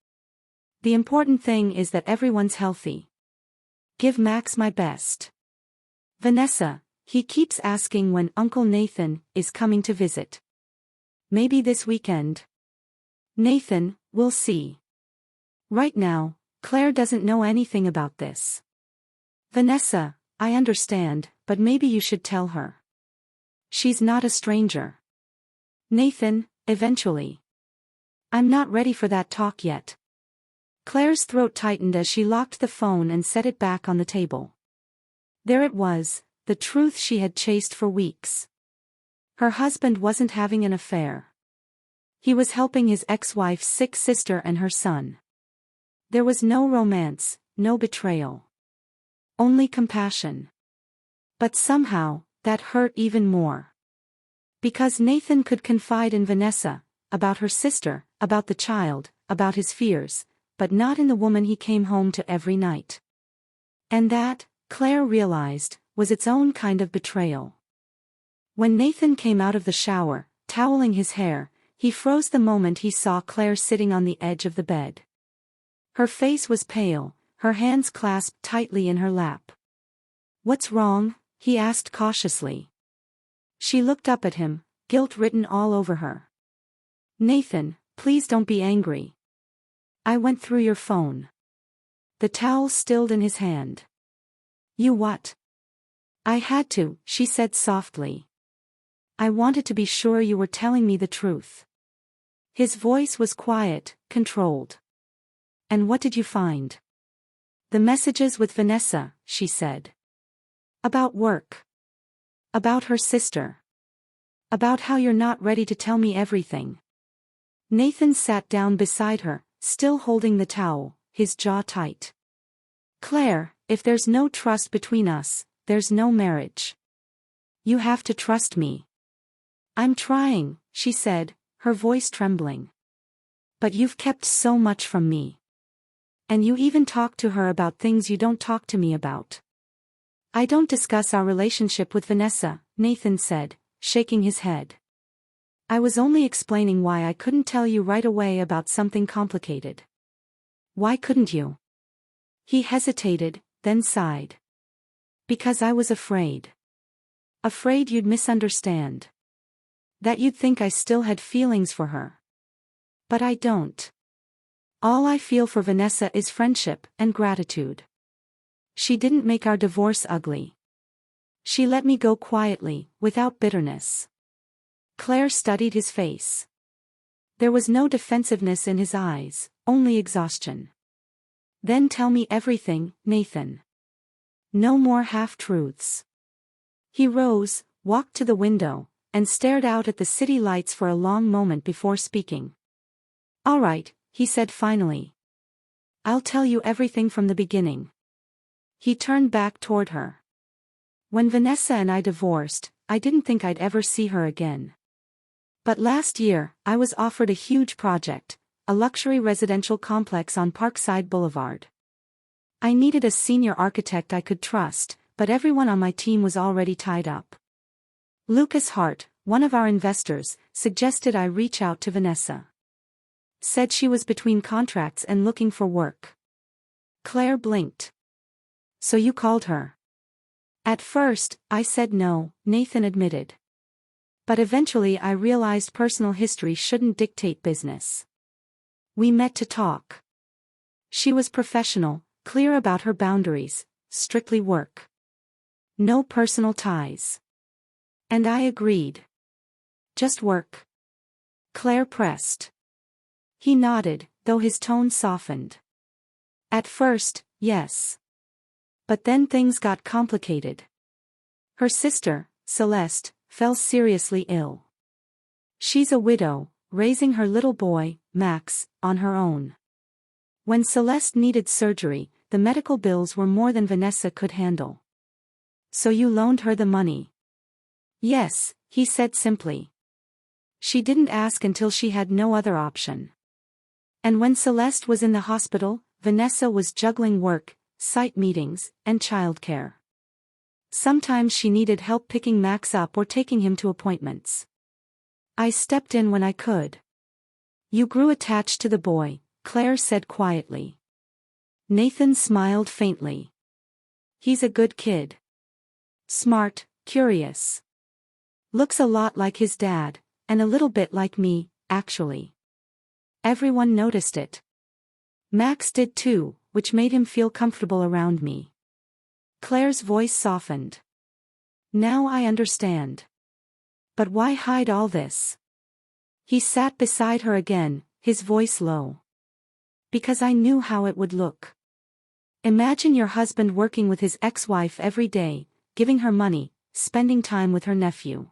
The important thing is that everyone's healthy. Give Max my best. Vanessa, he keeps asking when Uncle Nathan is coming to visit. Maybe this weekend. Nathan, we'll see. Right now, Claire doesn't know anything about this. Vanessa, I understand, but maybe you should tell her. She's not a stranger. Nathan, eventually. I'm not ready for that talk yet. Claire's throat tightened as she locked the phone and set it back on the table. There it was, the truth she had chased for weeks. Her husband wasn't having an affair. He was helping his ex-wife's sick sister and her son. There was no romance, no betrayal. Only compassion. But somehow, that hurt even more. Because Nathan could confide in Vanessa, about her sister, about the child, about his fears, but not in the woman he came home to every night. And that, Claire realized, was its own kind of betrayal. When Nathan came out of the shower, toweling his hair, he froze the moment he saw Claire sitting on the edge of the bed. Her face was pale, her hands clasped tightly in her lap. What's wrong? He asked cautiously. She looked up at him, guilt written all over her. Nathan, please don't be angry. I went through your phone. The towel stilled in his hand. You what? I had to, she said softly. I wanted to be sure you were telling me the truth. His voice was quiet, controlled. And what did you find? The messages with Vanessa, she said. About work. About her sister. About how you're not ready to tell me everything. Nathan sat down beside her, still holding the towel, his jaw tight. Claire, if there's no trust between us, there's no marriage. You have to trust me. I'm trying, she said, her voice trembling. But you've kept so much from me. And you even talk to her about things you don't talk to me about. I don't discuss our relationship with Vanessa, Nathan said, shaking his head. I was only explaining why I couldn't tell you right away about something complicated. Why couldn't you? He hesitated, then sighed. Because I was afraid. Afraid you'd misunderstand. That you'd think I still had feelings for her. But I don't. All I feel for Vanessa is friendship and gratitude. She didn't make our divorce ugly. She let me go quietly, without bitterness. Claire studied his face. There was no defensiveness in his eyes, only exhaustion. Then tell me everything, Nathan. No more half-truths. He rose, walked to the window, and stared out at the city lights for a long moment before speaking. All right, he said finally. I'll tell you everything from the beginning. He turned back toward her. When Vanessa and I divorced, I didn't think I'd ever see her again. But last year, I was offered a huge project, a luxury residential complex on Parkside Boulevard. I needed a senior architect I could trust, but everyone on my team was already tied up. Lucas Hart, one of our investors, suggested I reach out to Vanessa. Said she was between contracts and looking for work. Claire blinked. So you called her? At first, I said no, Nathan admitted. But eventually I realized personal history shouldn't dictate business. We met to talk. She was professional, clear about her boundaries, strictly work. No personal ties. And I agreed. Just work. Claire pressed. He nodded, though his tone softened. At first, yes. But then things got complicated. Her sister, Celeste, fell seriously ill. She's a widow, raising her little boy, Max, on her own. When Celeste needed surgery, the medical bills were more than Vanessa could handle. So you loaned her the money? Yes, he said simply. She didn't ask until she had no other option. And when Celeste was in the hospital, Vanessa was juggling work, site meetings, and childcare. Sometimes she needed help picking Max up or taking him to appointments. I stepped in when I could. You grew attached to the boy, Claire said quietly. Nathan smiled faintly. He's a good kid. Smart, curious. Looks a lot like his dad, and a little bit like me, actually. Everyone noticed it. Max did too, which made him feel comfortable around me. Claire's voice softened. Now I understand. But why hide all this? He sat beside her again, his voice low. Because I knew how it would look. Imagine your husband working with his ex-wife every day, giving her money, spending time with her nephew.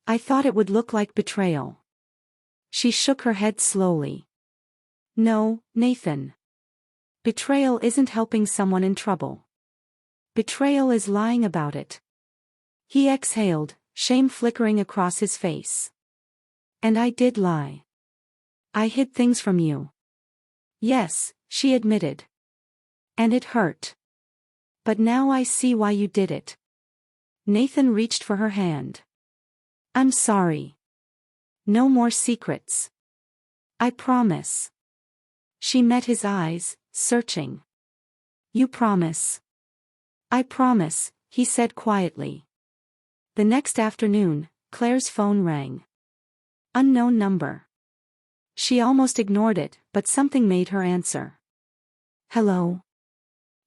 I thought it would look like betrayal. She shook her head slowly. No, Nathan. Betrayal isn't helping someone in trouble. Betrayal is lying about it. He exhaled, shame flickering across his face. And I did lie. I hid things from you. Yes, she admitted. And it hurt. But now I see why you did it. Nathan reached for her hand. I'm sorry. No more secrets. I promise. She met his eyes, searching. You promise. I promise, he said quietly. The next afternoon, Claire's phone rang. Unknown number. She almost ignored it, but something made her answer. Hello.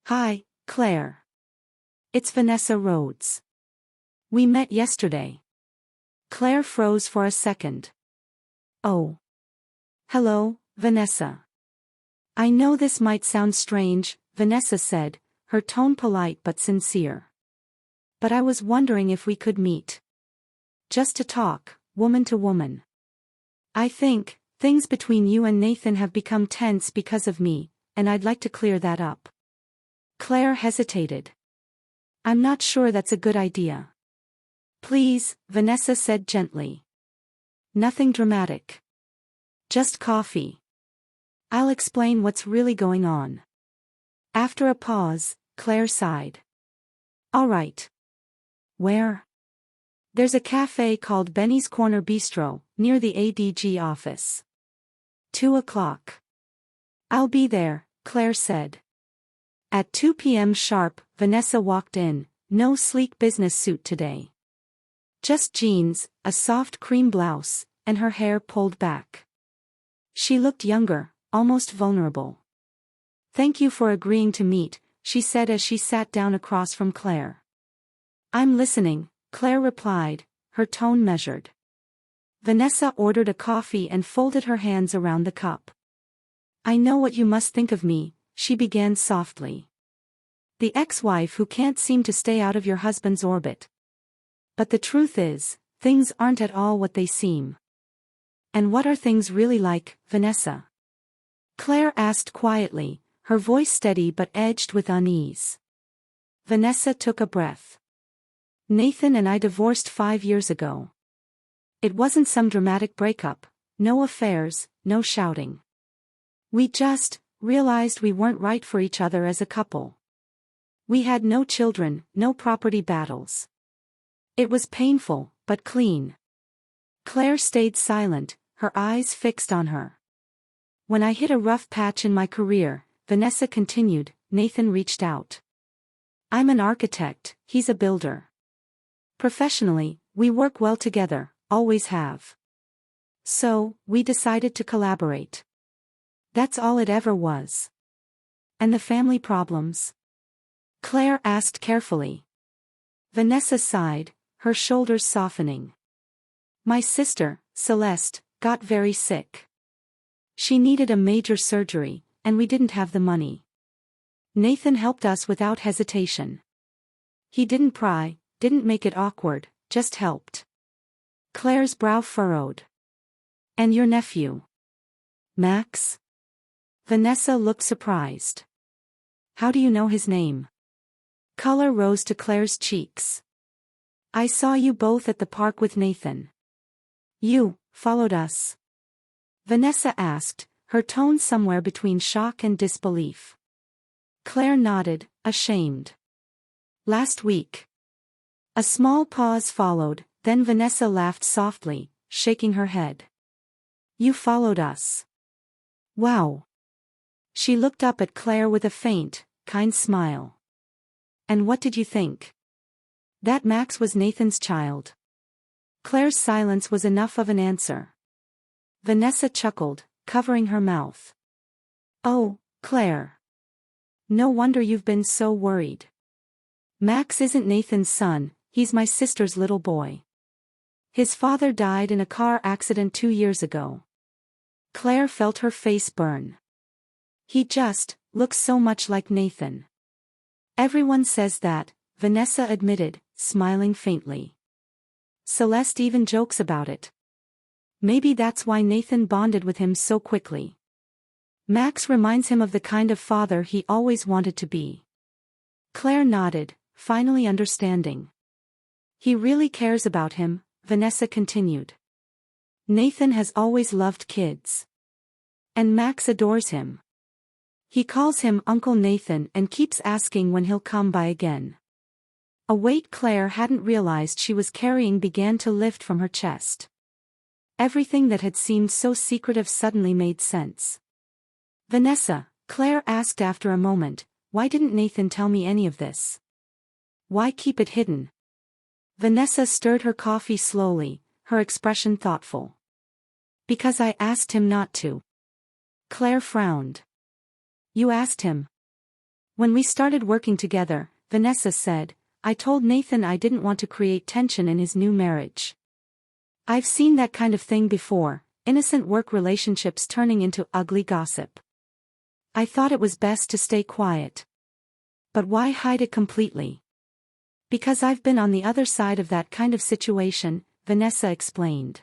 Hi, Claire. It's Vanessa Rhodes. We met yesterday. Claire froze for a second. Oh. Hello, Vanessa. I know this might sound strange, Vanessa said, her tone polite but sincere. But I was wondering if we could meet. Just to talk, woman to woman. I think, things between you and Nathan have become tense because of me, and I'd like to clear that up. Claire hesitated. I'm not sure that's a good idea. Please, Vanessa said gently. Nothing dramatic. Just coffee. I'll explain what's really going on. After a pause, Claire sighed. All right. Where? There's a cafe called Benny's Corner Bistro, near the ADG office. 2:00. I'll be there, Claire said. At 2 p.m. sharp, Vanessa walked in, no sleek business suit today. Just jeans, a soft cream blouse, and her hair pulled back. She looked younger, almost vulnerable. Thank you for agreeing to meet, she said as she sat down across from Claire. I'm listening, Claire replied, her tone measured. Vanessa ordered a coffee and folded her hands around the cup. I know what you must think of me, she began softly. The ex-wife who can't seem to stay out of your husband's orbit. But the truth is, things aren't at all what they seem. And what are things really like, Vanessa? Claire asked quietly, her voice steady but edged with unease. Vanessa took a breath. Nathan and I divorced 5 years ago. It wasn't some dramatic breakup, no affairs, no shouting. We just realized we weren't right for each other as a couple. We had no children, no property battles. It was painful, but clean. Claire stayed silent, her eyes fixed on her. When I hit a rough patch in my career, Vanessa continued, Nathan reached out. I'm an architect, he's a builder. Professionally, we work well together, always have. So, we decided to collaborate. That's all it ever was. And the family problems? Claire asked carefully. Vanessa sighed, her shoulders softening. My sister, Celeste, got very sick. She needed a major surgery, and we didn't have the money. Nathan helped us without hesitation. He didn't pry, didn't make it awkward, just helped. Claire's brow furrowed. And your nephew? Max? Vanessa looked surprised. How do you know his name? Color rose to Claire's cheeks. I saw you both at the park with Nathan. You followed us? Vanessa asked, her tone somewhere between shock and disbelief. Claire nodded, ashamed. Last week. A small pause followed, then Vanessa laughed softly, shaking her head. You followed us. Wow. She looked up at Claire with a faint, kind smile. And what did you think? That Max was Nathan's child. Claire's silence was enough of an answer. Vanessa chuckled, covering her mouth. Oh, Claire. No wonder you've been so worried. Max isn't Nathan's son, he's my sister's little boy. His father died in a car accident 2 years ago. Claire felt her face burn. He just looks so much like Nathan. Everyone says that, Vanessa admitted, smiling faintly. Celeste even jokes about it. Maybe that's why Nathan bonded with him so quickly. Max reminds him of the kind of father he always wanted to be. Claire nodded, finally understanding. He really cares about him, Vanessa continued. Nathan has always loved kids. And Max adores him. He calls him Uncle Nathan and keeps asking when he'll come by again. A weight Claire hadn't realized she was carrying began to lift from her chest. Everything that had seemed so secretive suddenly made sense. Vanessa, Claire asked after a moment, why didn't Nathan tell me any of this? Why keep it hidden? Vanessa stirred her coffee slowly, her expression thoughtful. Because I asked him not to. Claire frowned. You asked him? When we started working together, Vanessa said, I told Nathan I didn't want to create tension in his new marriage. I've seen that kind of thing before, innocent work relationships turning into ugly gossip. I thought it was best to stay quiet. But why hide it completely? Because I've been on the other side of that kind of situation, Vanessa explained.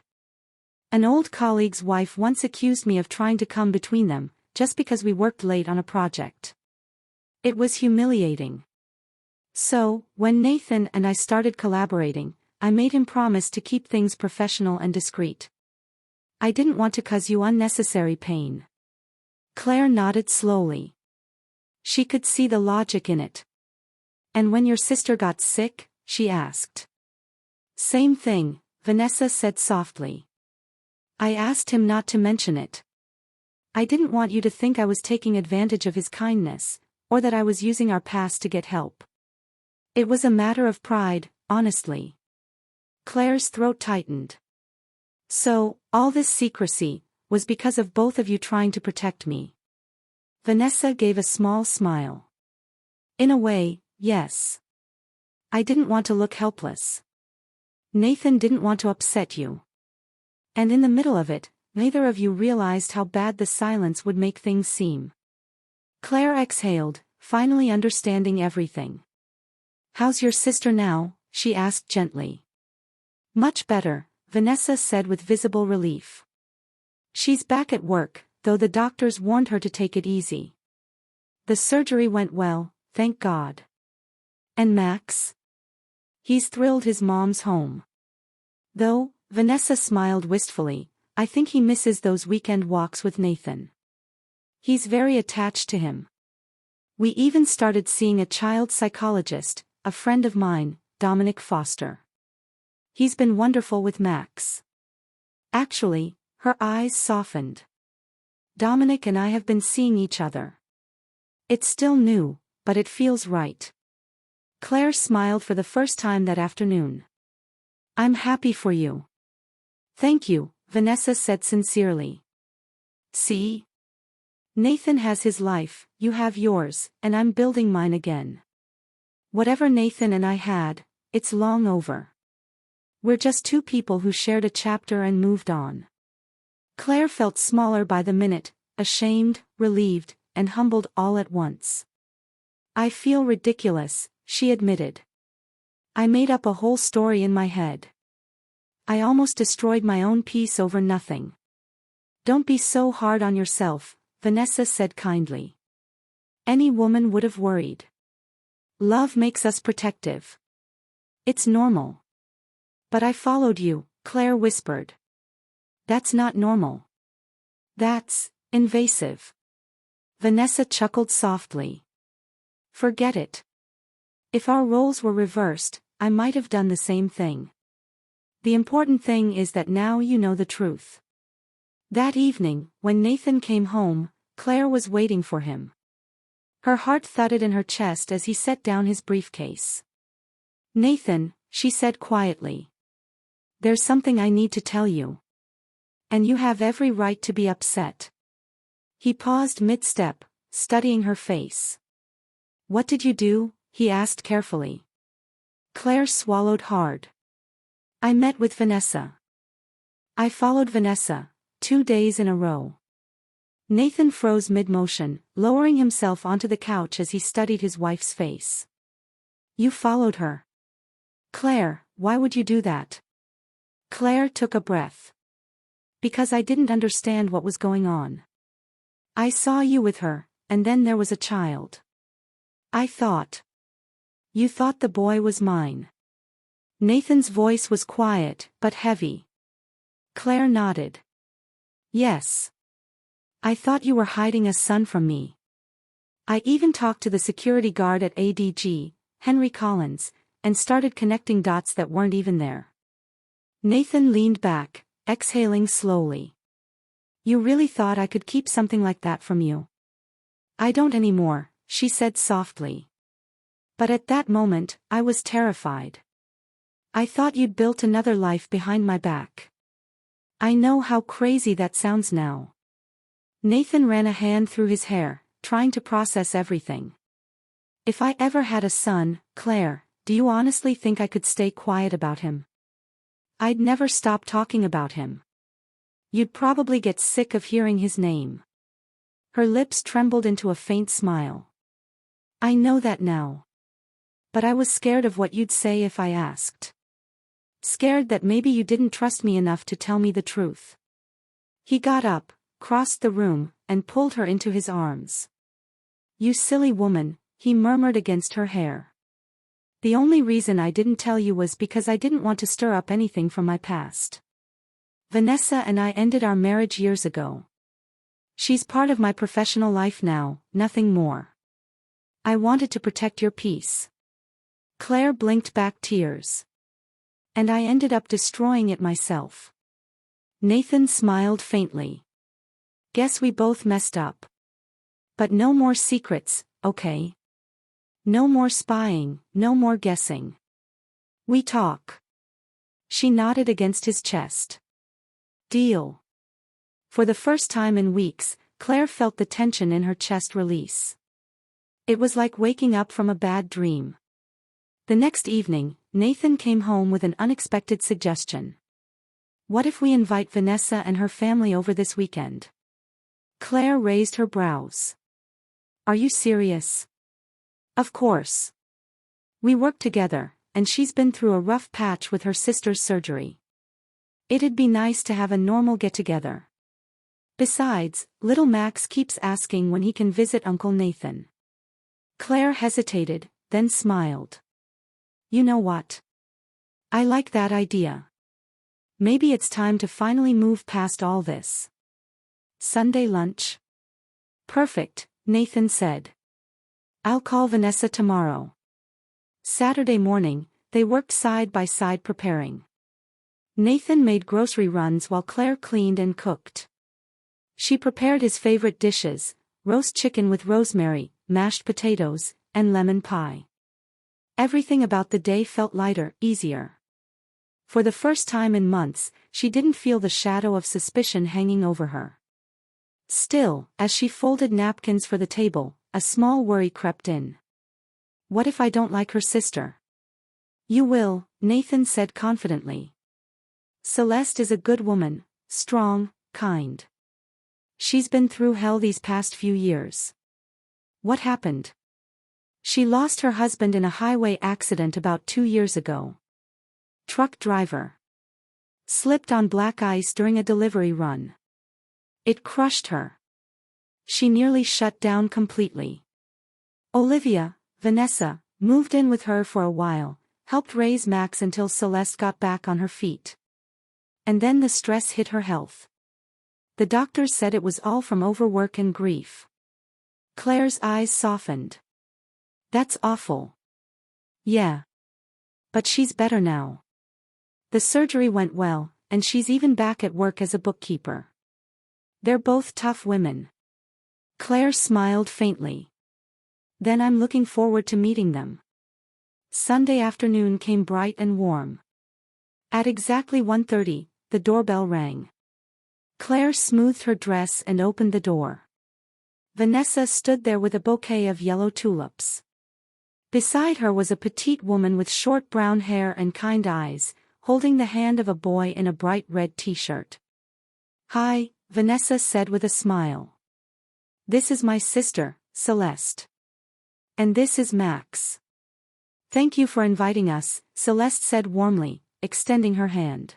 An old colleague's wife once accused me of trying to come between them, just because we worked late on a project. It was humiliating. So, when Nathan and I started collaborating, I made him promise to keep things professional and discreet. I didn't want to cause you unnecessary pain. Claire nodded slowly. She could see the logic in it. And when your sister got sick, she asked. Same thing, Vanessa said softly. I asked him not to mention it. I didn't want you to think I was taking advantage of his kindness, or that I was using our past to get help. It was a matter of pride, honestly. Claire's throat tightened. So, all this secrecy was because of both of you trying to protect me. Vanessa gave a small smile. In a way, yes. I didn't want to look helpless. Nathan didn't want to upset you. And in the middle of it, neither of you realized how bad the silence would make things seem. Claire exhaled, finally understanding everything. How's your sister now? She asked gently. Much better, Vanessa said with visible relief. She's back at work, though the doctors warned her to take it easy. The surgery went well, thank God. And Max? He's thrilled his mom's home. Though, Vanessa smiled wistfully, I think he misses those weekend walks with Nathan. He's very attached to him. We even started seeing a child psychologist, a friend of mine, Dominic Foster. He's been wonderful with Max. Actually, her eyes softened. Dominic and I have been seeing each other. It's still new, but it feels right. Claire smiled for the first time that afternoon. I'm happy for you. Thank you, Vanessa said sincerely. See? Nathan has his life, you have yours, and I'm building mine again. Whatever Nathan and I had, it's long over. We're just two people who shared a chapter and moved on. Claire felt smaller by the minute, ashamed, relieved, and humbled all at once. I feel ridiculous, she admitted. I made up a whole story in my head. I almost destroyed my own peace over nothing. Don't be so hard on yourself, Vanessa said kindly. Any woman would have worried. Love makes us protective. It's normal. But I followed you, Claire whispered. That's not normal. That's invasive. Vanessa chuckled softly. Forget it. If our roles were reversed, I might have done the same thing. The important thing is that now you know the truth. That evening, when Nathan came home, Claire was waiting for him. Her heart thudded in her chest as he set down his briefcase. Nathan, she said quietly. There's something I need to tell you. And you have every right to be upset. He paused mid-step, studying her face. What did you do? He asked carefully. Claire swallowed hard. I met with Vanessa. I followed Vanessa, 2 days in a row. Nathan froze mid-motion, lowering himself onto the couch as he studied his wife's face. You followed her. Claire, why would you do that? Claire took a breath. Because I didn't understand what was going on. I saw you with her, and then there was a child. I thought. You thought the boy was mine. Nathan's voice was quiet, but heavy. Claire nodded. Yes. I thought you were hiding a son from me. I even talked to the security guard at ADG, Henry Collins, and started connecting dots that weren't even there. Nathan leaned back, exhaling slowly. You really thought I could keep something like that from you? I don't anymore, she said softly. But at that moment, I was terrified. I thought you'd built another life behind my back. I know how crazy that sounds now. Nathan ran a hand through his hair, trying to process everything. If I ever had a son, Claire, do you honestly think I could stay quiet about him? I'd never stop talking about him. You'd probably get sick of hearing his name. Her lips trembled into a faint smile. I know that now. But I was scared of what you'd say if I asked. Scared that maybe you didn't trust me enough to tell me the truth. He got up, crossed the room, and pulled her into his arms. You silly woman, he murmured against her hair. The only reason I didn't tell you was because I didn't want to stir up anything from my past. Vanessa and I ended our marriage years ago. She's part of my professional life now, nothing more. I wanted to protect your peace. Claire blinked back tears. And I ended up destroying it myself. Nathan smiled faintly. Guess we both messed up. But no more secrets, okay? No more spying, no more guessing. We talk. She nodded against his chest. Deal. For the first time in weeks, Claire felt the tension in her chest release. It was like waking up from a bad dream. The next evening, Nathan came home with an unexpected suggestion. What if we invite Vanessa and her family over this weekend? Claire raised her brows. Are you serious? Of course. We work together, and she's been through a rough patch with her sister's surgery. It'd be nice to have a normal get-together. Besides, little Max keeps asking when he can visit Uncle Nathan. Claire hesitated, then smiled. You know what? I like that idea. Maybe it's time to finally move past all this. Sunday lunch? Perfect, Nathan said. I'll call Vanessa tomorrow. Saturday morning, they worked side by side preparing. Nathan made grocery runs while Claire cleaned and cooked. She prepared his favorite dishes: roast chicken with rosemary, mashed potatoes, and lemon pie. Everything about the day felt lighter, easier. For the first time in months, she didn't feel the shadow of suspicion hanging over her. Still, as she folded napkins for the table, a small worry crept in. What if I don't like her sister? You will, Nathan said confidently. Celeste is a good woman, strong, kind. She's been through hell these past few years. What happened? She lost her husband in a highway accident about 2 years ago. Truck driver. Slipped on black ice during a delivery run. It crushed her. She nearly shut down completely. Olivia, Vanessa, moved in with her for a while, helped raise Max until Celeste got back on her feet. And then the stress hit her health. The doctors said it was all from overwork and grief. Claire's eyes softened. That's awful. Yeah. But she's better now. The surgery went well, and she's even back at work as a bookkeeper. They're both tough women. Claire smiled faintly. Then I'm looking forward to meeting them. Sunday afternoon came bright and warm. At exactly 1:30, the doorbell rang. Claire smoothed her dress and opened the door. Vanessa stood there with a bouquet of yellow tulips. Beside her was a petite woman with short brown hair and kind eyes, holding the hand of a boy in a bright red t-shirt. Hi, Vanessa said with a smile. This is my sister, Celeste. And this is Max. Thank you for inviting us, Celeste said warmly, extending her hand.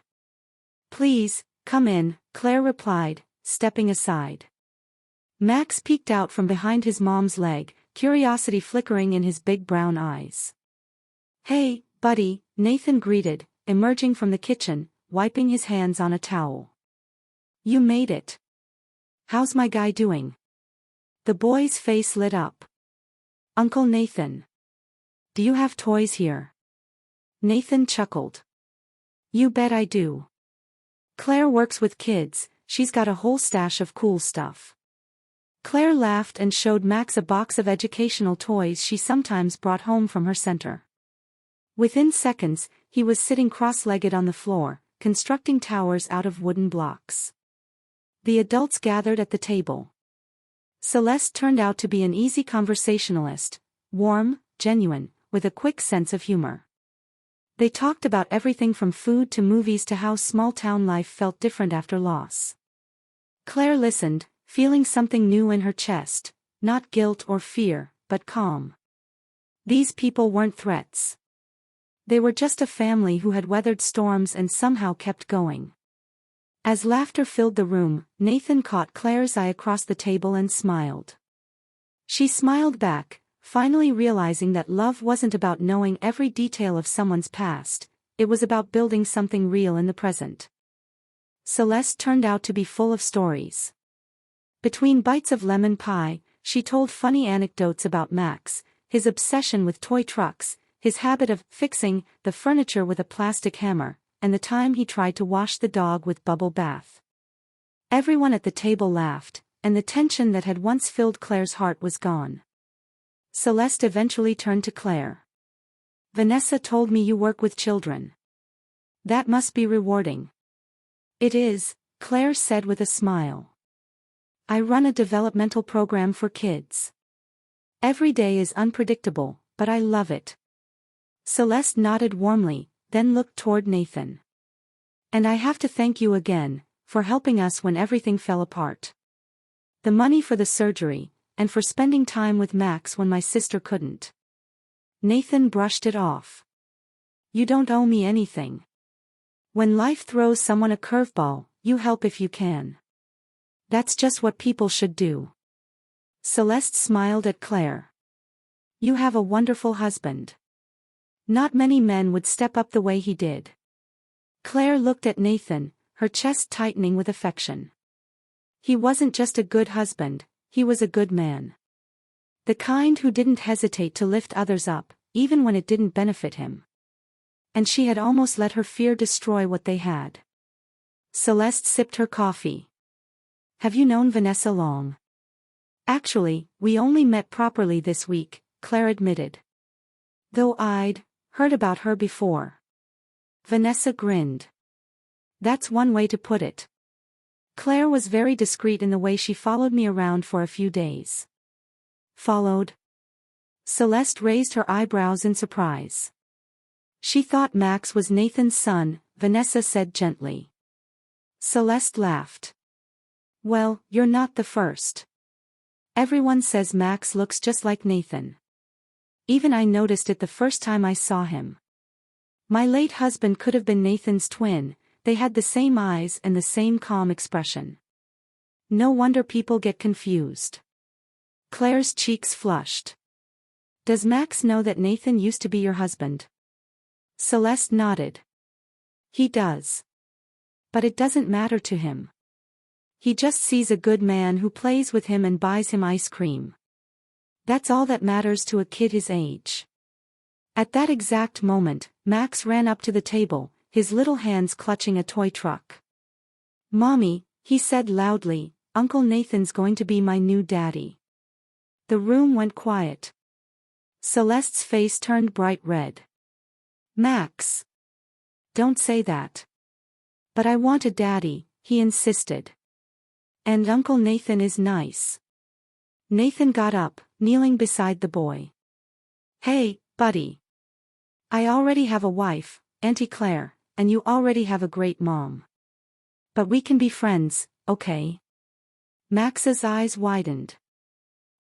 Please, come in, Claire replied, stepping aside. Max peeked out from behind his mom's leg, curiosity flickering in his big brown eyes. Hey, buddy, Nathan greeted, emerging from the kitchen, wiping his hands on a towel. You made it. How's my guy doing? The boy's face lit up. Uncle Nathan. Do you have toys here? Nathan chuckled. You bet I do. Claire works with kids, she's got a whole stash of cool stuff. Claire laughed and showed Max a box of educational toys she sometimes brought home from her center. Within seconds, he was sitting cross-legged on the floor, constructing towers out of wooden blocks. The adults gathered at the table. Celeste turned out to be an easy conversationalist, warm, genuine, with a quick sense of humor. They talked about everything from food to movies to how small-town life felt different after loss. Claire listened, feeling something new in her chest, not guilt or fear, but calm. These people weren't threats. They were just a family who had weathered storms and somehow kept going. As laughter filled the room, Nathan caught Claire's eye across the table and smiled. She smiled back, finally realizing that love wasn't about knowing every detail of someone's past, it was about building something real in the present. Celeste turned out to be full of stories. Between bites of lemon pie, she told funny anecdotes about Max, his obsession with toy trucks, his habit of fixing the furniture with a plastic hammer, and the time he tried to wash the dog with bubble bath. Everyone at the table laughed, and the tension that had once filled Claire's heart was gone. Celeste eventually turned to Claire. Vanessa told me you work with children. That must be rewarding. It is, Claire said with a smile. I run a developmental program for kids. Every day is unpredictable, but I love it. Celeste nodded warmly, then looked toward Nathan. And I have to thank you again, for helping us when everything fell apart. The money for the surgery, and for spending time with Max when my sister couldn't. Nathan brushed it off. You don't owe me anything. When life throws someone a curveball, you help if you can. That's just what people should do. Celeste smiled at Claire. You have a wonderful husband. Not many men would step up the way he did. Claire looked at Nathan, her chest tightening with affection. He wasn't just a good husband, he was a good man. The kind who didn't hesitate to lift others up, even when it didn't benefit him. And she had almost let her fear destroy what they had. Celeste sipped her coffee. Have you known Vanessa long? Actually, we only met properly this week, Claire admitted. Though I'd heard about her before. Vanessa grinned. That's one way to put it. Claire was very discreet in the way she followed me around for a few days. Followed? Celeste raised her eyebrows in surprise. She thought Max was Nathan's son, Vanessa said gently. Celeste laughed. Well, you're not the first. Everyone says Max looks just like Nathan. Even I noticed it the first time I saw him. My late husband could have been Nathan's twin, they had the same eyes and the same calm expression. No wonder people get confused. Claire's cheeks flushed. Does Max know that Nathan used to be your husband? Celeste nodded. He does. But it doesn't matter to him. He just sees a good man who plays with him and buys him ice cream. That's all that matters to a kid his age. At that exact moment, Max ran up to the table, his little hands clutching a toy truck. Mommy, he said loudly, Uncle Nathan's going to be my new daddy. The room went quiet. Celeste's face turned bright red. Max. Don't say that. But I want a daddy, he insisted. And Uncle Nathan is nice. Nathan got up, kneeling beside the boy. Hey, buddy. I already have a wife, Auntie Claire, and you already have a great mom. But we can be friends, okay? Max's eyes widened.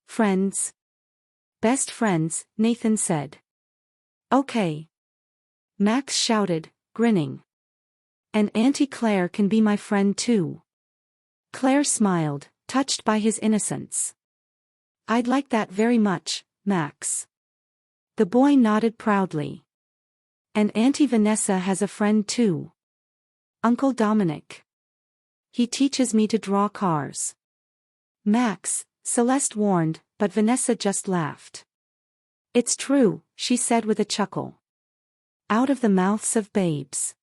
Friends? Best friends, Nathan said. Okay. Max shouted, grinning. And Auntie Claire can be my friend too. Claire smiled, touched by his innocence. I'd like that very much, Max. The boy nodded proudly. And Auntie Vanessa has a friend too. Uncle Dominic. He teaches me to draw cars. Max, Celeste warned, but Vanessa just laughed. It's true, she said with a chuckle. Out of the mouths of babes.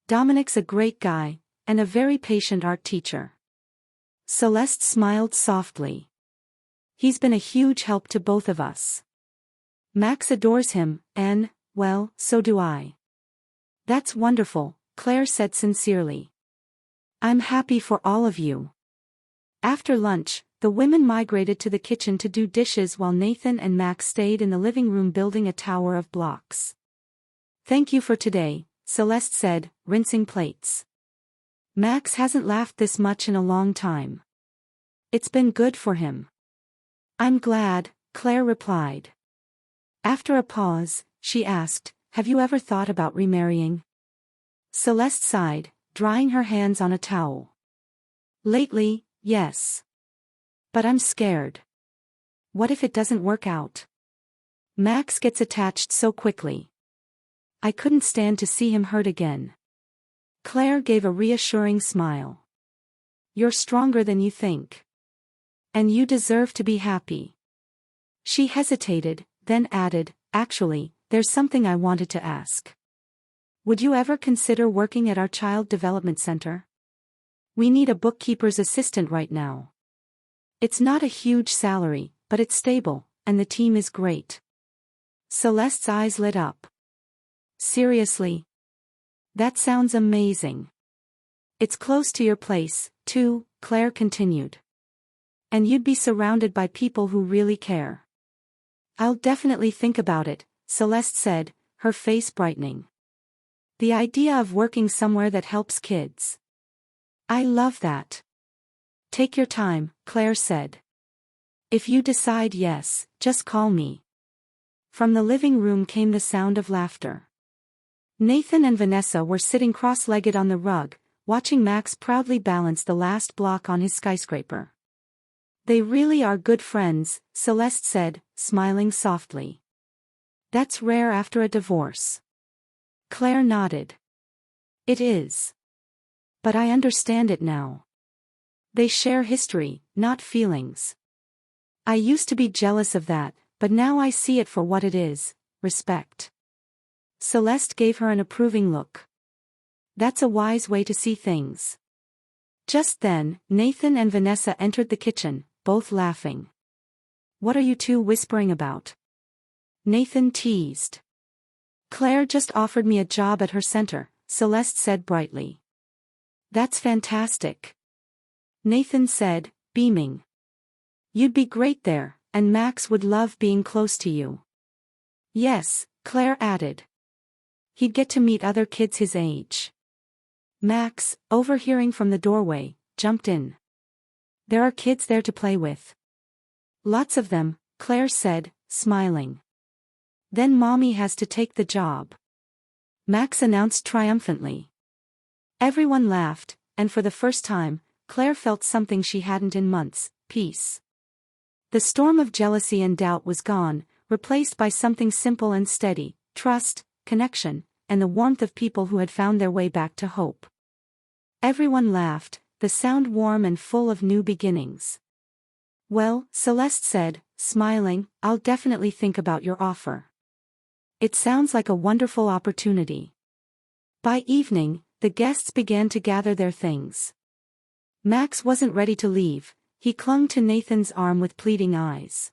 Dominic's a great guy, and a very patient art teacher. Celeste smiled softly. He's been a huge help to both of us. Max adores him, and, well, so do I. That's wonderful, Claire said sincerely. I'm happy for all of you. After lunch, the women migrated to the kitchen to do dishes while Nathan and Max stayed in the living room building a tower of blocks. Thank you for today, Celeste said, rinsing plates. Max hasn't laughed this much in a long time. It's been good for him. I'm glad, Claire replied. After a pause, she asked, have you ever thought about remarrying? Celeste sighed, drying her hands on a towel. Lately, yes. But I'm scared. What if it doesn't work out? Max gets attached so quickly. I couldn't stand to see him hurt again. Claire gave a reassuring smile. You're stronger than you think. And you deserve to be happy. She hesitated, then added, actually, there's something I wanted to ask. Would you ever consider working at our child development center? We need a bookkeeper's assistant right now. It's not a huge salary, but it's stable, and the team is great. Celeste's eyes lit up. Seriously? That sounds amazing. It's close to your place, too, Claire continued. And you'd be surrounded by people who really care. I'll definitely think about it, Celeste said, her face brightening. The idea of working somewhere that helps kids. I love that. Take your time, Claire said. If you decide yes, just call me. From the living room came the sound of laughter. Nathan and Vanessa were sitting cross-legged on the rug, watching Max proudly balance the last block on his skyscraper. They really are good friends, Celeste said, smiling softly. That's rare after a divorce. Claire nodded. It is. But I understand it now. They share history, not feelings. I used to be jealous of that, but now I see it for what it is, respect. Celeste gave her an approving look. That's a wise way to see things. Just then, Nathan and Vanessa entered the kitchen, both laughing. What are you two whispering about? Nathan teased. Claire just offered me a job at her center, Celeste said brightly. That's fantastic. Nathan said, beaming. You'd be great there, and Max would love being close to you. Yes, Claire added. He'd get to meet other kids his age. Max, overhearing from the doorway, jumped in. There are kids there to play with. Lots of them, Claire said, smiling. Then Mommy has to take the job. Max announced triumphantly. Everyone laughed, and for the first time, Claire felt something she hadn't in months, peace. The storm of jealousy and doubt was gone, replaced by something simple and steady, trust, connection, and the warmth of people who had found their way back to hope. Everyone laughed, the sound warm and full of new beginnings. Well, Celeste said, smiling, I'll definitely think about your offer. It sounds like a wonderful opportunity. By evening, the guests began to gather their things. Max wasn't ready to leave, he clung to Nathan's arm with pleading eyes.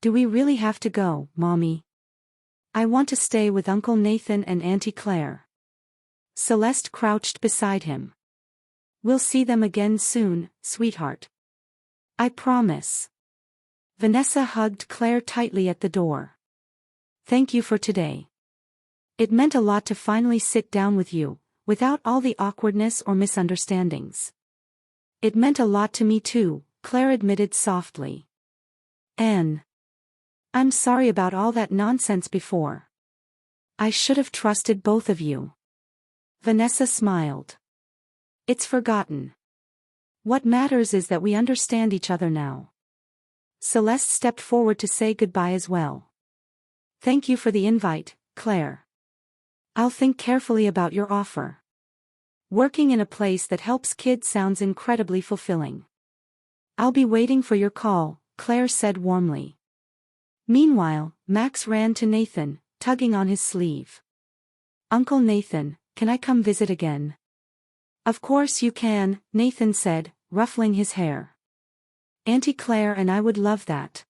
Do we really have to go, Mommy? I want to stay with Uncle Nathan and Auntie Claire. Celeste crouched beside him. We'll see them again soon, sweetheart. I promise. Vanessa hugged Claire tightly at the door. Thank you for today. It meant a lot to finally sit down with you, without all the awkwardness or misunderstandings. It meant a lot to me too, Claire admitted softly. Anne. I'm sorry about all that nonsense before. I should have trusted both of you. Vanessa smiled. It's forgotten. What matters is that we understand each other now. Celeste stepped forward to say goodbye as well. Thank you for the invite, Claire. I'll think carefully about your offer. Working in a place that helps kids sounds incredibly fulfilling. I'll be waiting for your call, Claire said warmly. Meanwhile, Max ran to Nathan, tugging on his sleeve. Uncle Nathan, can I come visit again? Of course you can, Nathan said, ruffling his hair. Auntie Claire and I would love that.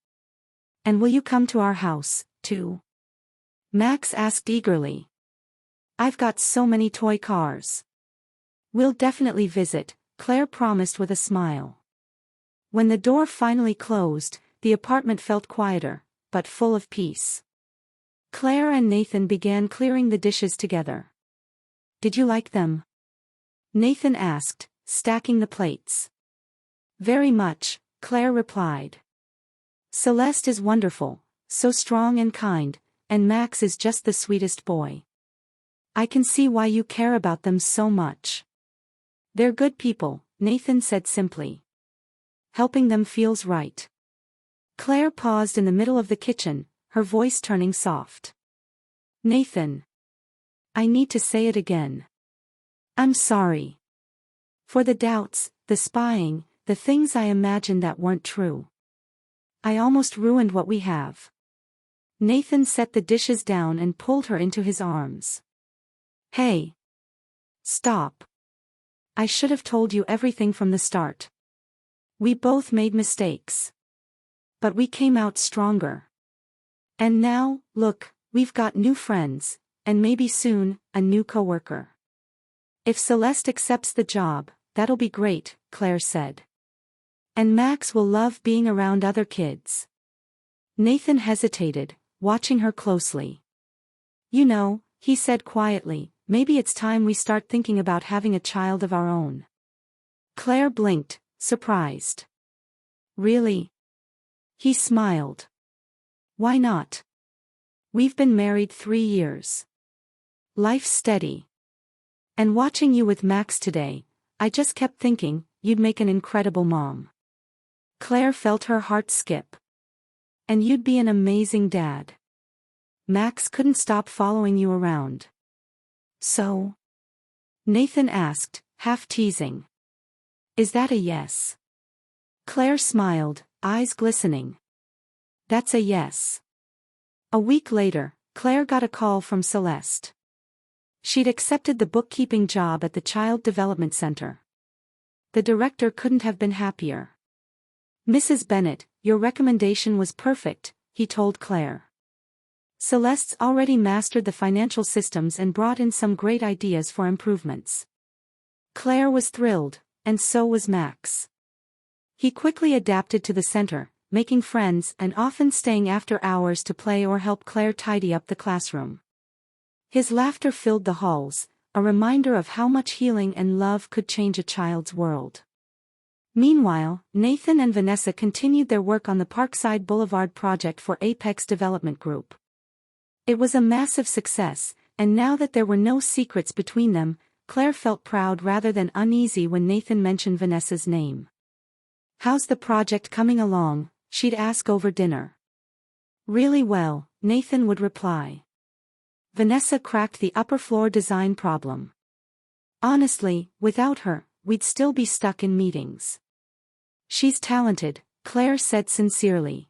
And will you come to our house, too? Max asked eagerly. I've got so many toy cars. We'll definitely visit, Claire promised with a smile. When the door finally closed, the apartment felt quieter, but full of peace. Claire and Nathan began clearing the dishes together. Did you like them? Nathan asked, stacking the plates. Very much, Claire replied. Celeste is wonderful, so strong and kind, and Max is just the sweetest boy. I can see why you care about them so much. They're good people, Nathan said simply. Helping them feels right. Claire paused in the middle of the kitchen, her voice turning soft. Nathan. I need to say it again. I'm sorry. For the doubts, the spying, the things I imagined that weren't true. I almost ruined what we have. Nathan set the dishes down and pulled her into his arms. Hey. Stop. I should have told you everything from the start. We both made mistakes. But we came out stronger. And now, look, we've got new friends, and maybe soon, a new coworker. If Celeste accepts the job, that'll be great, Claire said. And Max will love being around other kids. Nathan hesitated, watching her closely. You know, he said quietly, maybe it's time we start thinking about having a child of our own. Claire blinked, surprised. Really? He smiled. Why not? We've been married 3 years. Life's steady. And watching you with Max today, I just kept thinking, you'd make an incredible mom. Claire felt her heart skip. And you'd be an amazing dad. Max couldn't stop following you around. So? Nathan asked, half teasing. Is that a yes? Claire smiled, eyes glistening. That's a yes. A week later, Claire got a call from Celeste. She'd accepted the bookkeeping job at the Child Development Center. The director couldn't have been happier. Mrs. Bennett, your recommendation was perfect, he told Claire. Celeste's already mastered the financial systems and brought in some great ideas for improvements. Claire was thrilled, and so was Max. He quickly adapted to the center, making friends and often staying after hours to play or help Claire tidy up the classroom. His laughter filled the halls, a reminder of how much healing and love could change a child's world. Meanwhile, Nathan and Vanessa continued their work on the Parkside Boulevard project for Apex Development Group. It was a massive success, and now that there were no secrets between them, Claire felt proud rather than uneasy when Nathan mentioned Vanessa's name. How's the project coming along? She'd ask over dinner. Really well, Nathan would reply. Vanessa cracked the upper floor design problem. Honestly, without her, we'd still be stuck in meetings. She's talented, Claire said sincerely.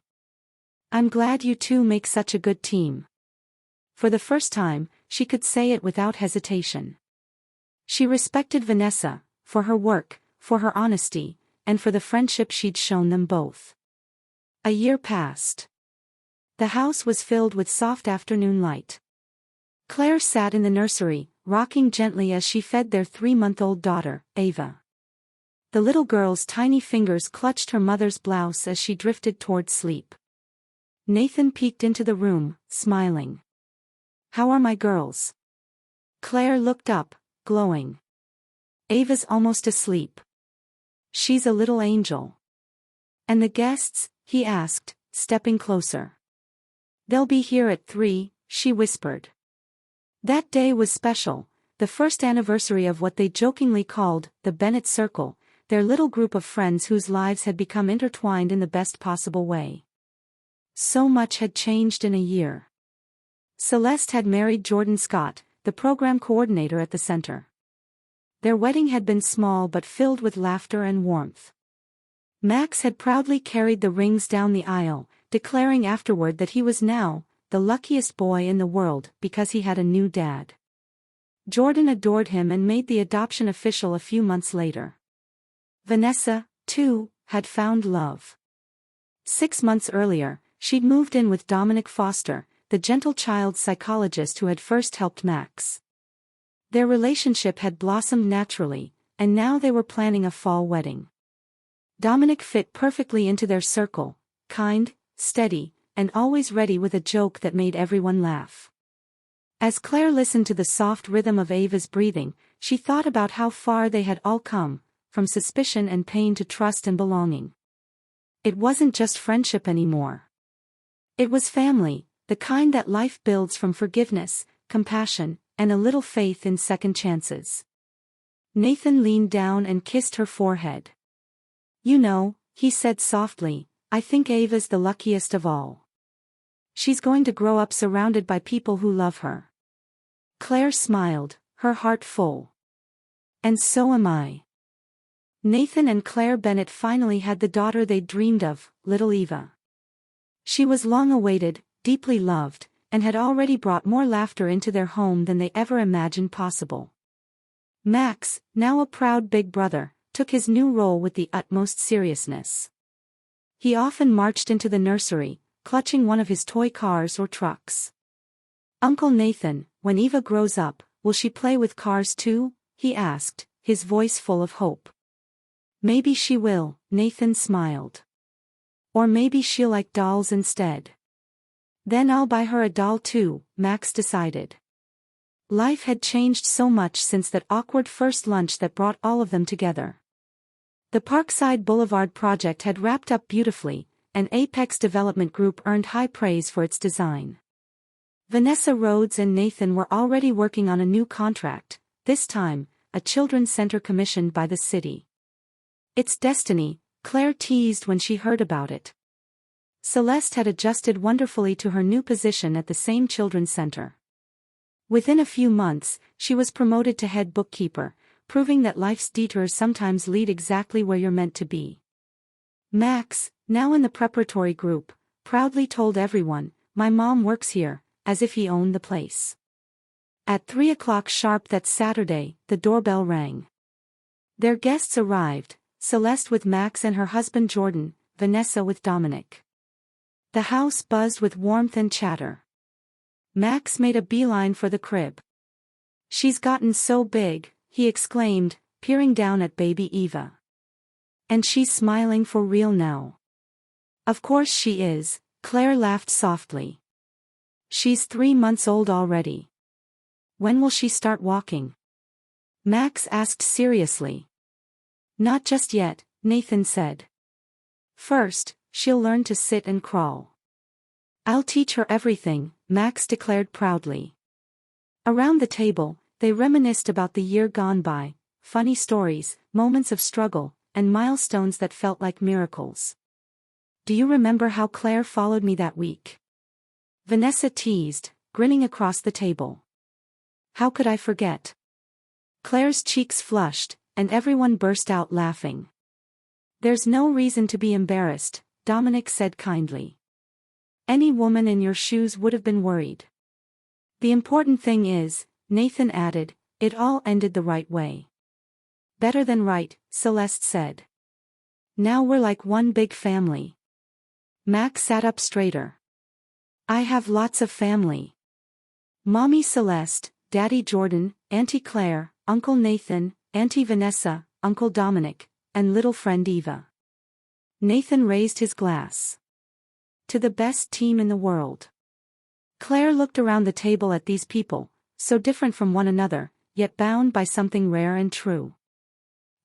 I'm glad you two make such a good team. For the first time, she could say it without hesitation. She respected Vanessa, for her work, for her honesty, and for the friendship she'd shown them both. A year passed. The house was filled with soft afternoon light. Claire sat in the nursery, rocking gently as she fed their 3-month-old daughter, Ava. The little girl's tiny fingers clutched her mother's blouse as she drifted toward sleep. Nathan peeked into the room, smiling. How are my girls? Claire looked up, glowing. Ava's almost asleep. She's a little angel. And the guests? He asked, stepping closer. They'll be here at 3, she whispered. That day was special, the first anniversary of what they jokingly called the Bennett Circle, their little group of friends whose lives had become intertwined in the best possible way. So much had changed in a year. Celeste had married Jordan Scott, the program coordinator at the center. Their wedding had been small but filled with laughter and warmth. Max had proudly carried the rings down the aisle, declaring afterward that he was now the luckiest boy in the world because he had a new dad. Jordan adored him and made the adoption official a few months later. Vanessa, too, had found love. 6 months earlier, she'd moved in with Dominic Foster, the gentle child psychologist who had first helped Max. Their relationship had blossomed naturally, and now they were planning a fall wedding. Dominic fit perfectly into their circle, kind, steady, and always ready with a joke that made everyone laugh. As Claire listened to the soft rhythm of Ava's breathing, she thought about how far they had all come, from suspicion and pain to trust and belonging. It wasn't just friendship anymore. It was family, the kind that life builds from forgiveness, compassion, and a little faith in second chances. Nathan leaned down and kissed her forehead. You know, he said softly, I think Ava's the luckiest of all. She's going to grow up surrounded by people who love her. Claire smiled, her heart full. And so am I. Nathan and Claire Bennett finally had the daughter they'd dreamed of, little Eva. She was long awaited, deeply loved, and had already brought more laughter into their home than they ever imagined possible. Max, now a proud big brother, took his new role with the utmost seriousness. He often marched into the nursery, clutching one of his toy cars or trucks. Uncle Nathan, when Eva grows up, will she play with cars too? He asked, his voice full of hope. Maybe she will, Nathan smiled. Or maybe she'll like dolls instead. Then I'll buy her a doll too, Max decided. Life had changed so much since that awkward first lunch that brought all of them together. The Parkside Boulevard project had wrapped up beautifully, and Apex Development Group earned high praise for its design. Vanessa Rhodes and Nathan were already working on a new contract, this time, a children's center commissioned by the city. It's destiny, Claire teased when she heard about it. Celeste had adjusted wonderfully to her new position at the same children's center. Within a few months, she was promoted to head bookkeeper, proving that life's detours sometimes lead exactly where you're meant to be. Max, now in the preparatory group, proudly told everyone, "My mom works here," as if he owned the place. At 3 o'clock sharp that Saturday, the doorbell rang. Their guests arrived, Celeste with Max and her husband Jordan, Vanessa with Dominic. The house buzzed with warmth and chatter. Max made a beeline for the crib. "She's gotten so big," he exclaimed, peering down at baby Eva. "And she's smiling for real now." "Of course she is," Claire laughed softly. "She's 3 months old already. When will she start walking?" Max asked seriously. "Not just yet," Nathan said. "First, she'll learn to sit and crawl." "I'll teach her everything," Max declared proudly. Around the table, they reminisced about the year gone by, funny stories, moments of struggle, and milestones that felt like miracles. "Do you remember how Claire followed me that week?" Vanessa teased, grinning across the table. "How could I forget?" Claire's cheeks flushed, and everyone burst out laughing. "There's no reason to be embarrassed," Dominic said kindly. "Any woman in your shoes would have been worried." "The important thing is," Nathan added, "it all ended the right way." "Better than right," Celeste said. "Now we're like one big family." Max sat up straighter. "I have lots of family. Mommy Celeste, Daddy Jordan, Auntie Claire, Uncle Nathan, Auntie Vanessa, Uncle Dominic, and little friend Eva." Nathan raised his glass. "To the best team in the world." Claire looked around the table at these people, so different from one another, yet bound by something rare and true.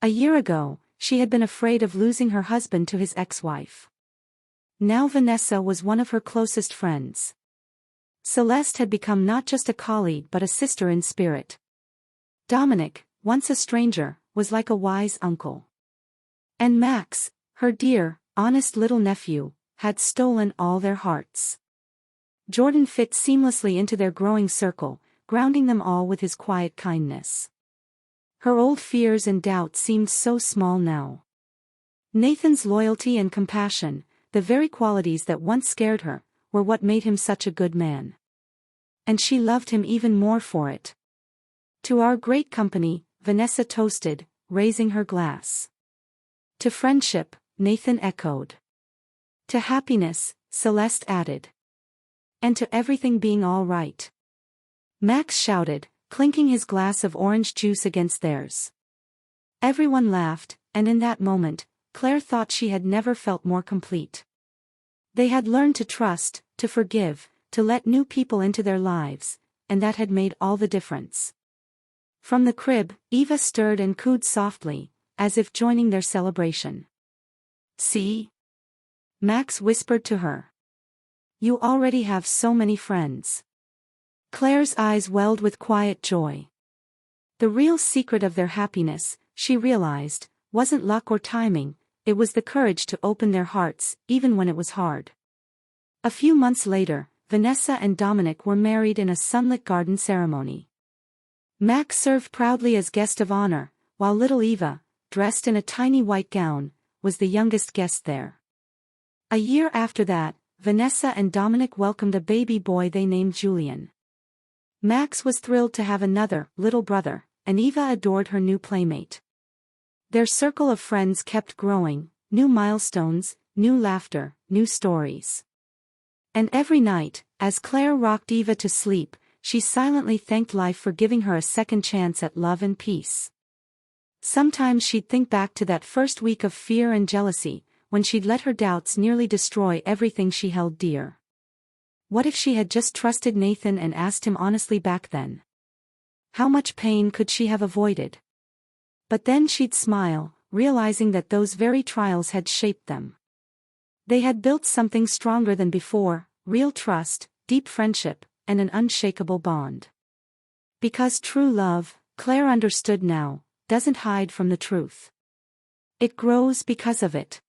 A year ago, she had been afraid of losing her husband to his ex-wife. Now Vanessa was one of her closest friends. Celeste had become not just a colleague but a sister in spirit. Dominic, once a stranger, was like a wise uncle. And Max, her dear, honest little nephew, had stolen all their hearts. Jordan fit seamlessly into their growing circle, grounding them all with his quiet kindness. Her old fears and doubts seemed so small now. Nathan's loyalty and compassion, the very qualities that once scared her, were what made him such a good man. And she loved him even more for it. "To our great company," Vanessa toasted, raising her glass. "To friendship," Nathan echoed. "To happiness," Celeste added. "And to everything being all right," Max shouted, clinking his glass of orange juice against theirs. Everyone laughed, and in that moment, Claire thought she had never felt more complete. They had learned to trust, to forgive, to let new people into their lives, and that had made all the difference. From the crib, Eva stirred and cooed softly, as if joining their celebration. "See?" Max whispered to her. "You already have so many friends." Claire's eyes welled with quiet joy. The real secret of their happiness, she realized, wasn't luck or timing, it was the courage to open their hearts, even when it was hard. A few months later, Vanessa and Dominic were married in a sunlit garden ceremony. Max served proudly as guest of honor, while little Eva, dressed in a tiny white gown, was the youngest guest there. A year after that, Vanessa and Dominic welcomed a baby boy they named Julian. Max was thrilled to have another little brother, and Eva adored her new playmate. Their circle of friends kept growing, new milestones, new laughter, new stories. And every night, as Claire rocked Eva to sleep, she silently thanked life for giving her a second chance at love and peace. Sometimes she'd think back to that first week of fear and jealousy, when she'd let her doubts nearly destroy everything she held dear. What if she had just trusted Nathan and asked him honestly back then? How much pain could she have avoided? But then she'd smile, realizing that those very trials had shaped them. They had built something stronger than before, real trust, deep friendship, and an unshakable bond. Because true love, Claire understood now, doesn't hide from the truth. It grows because of it.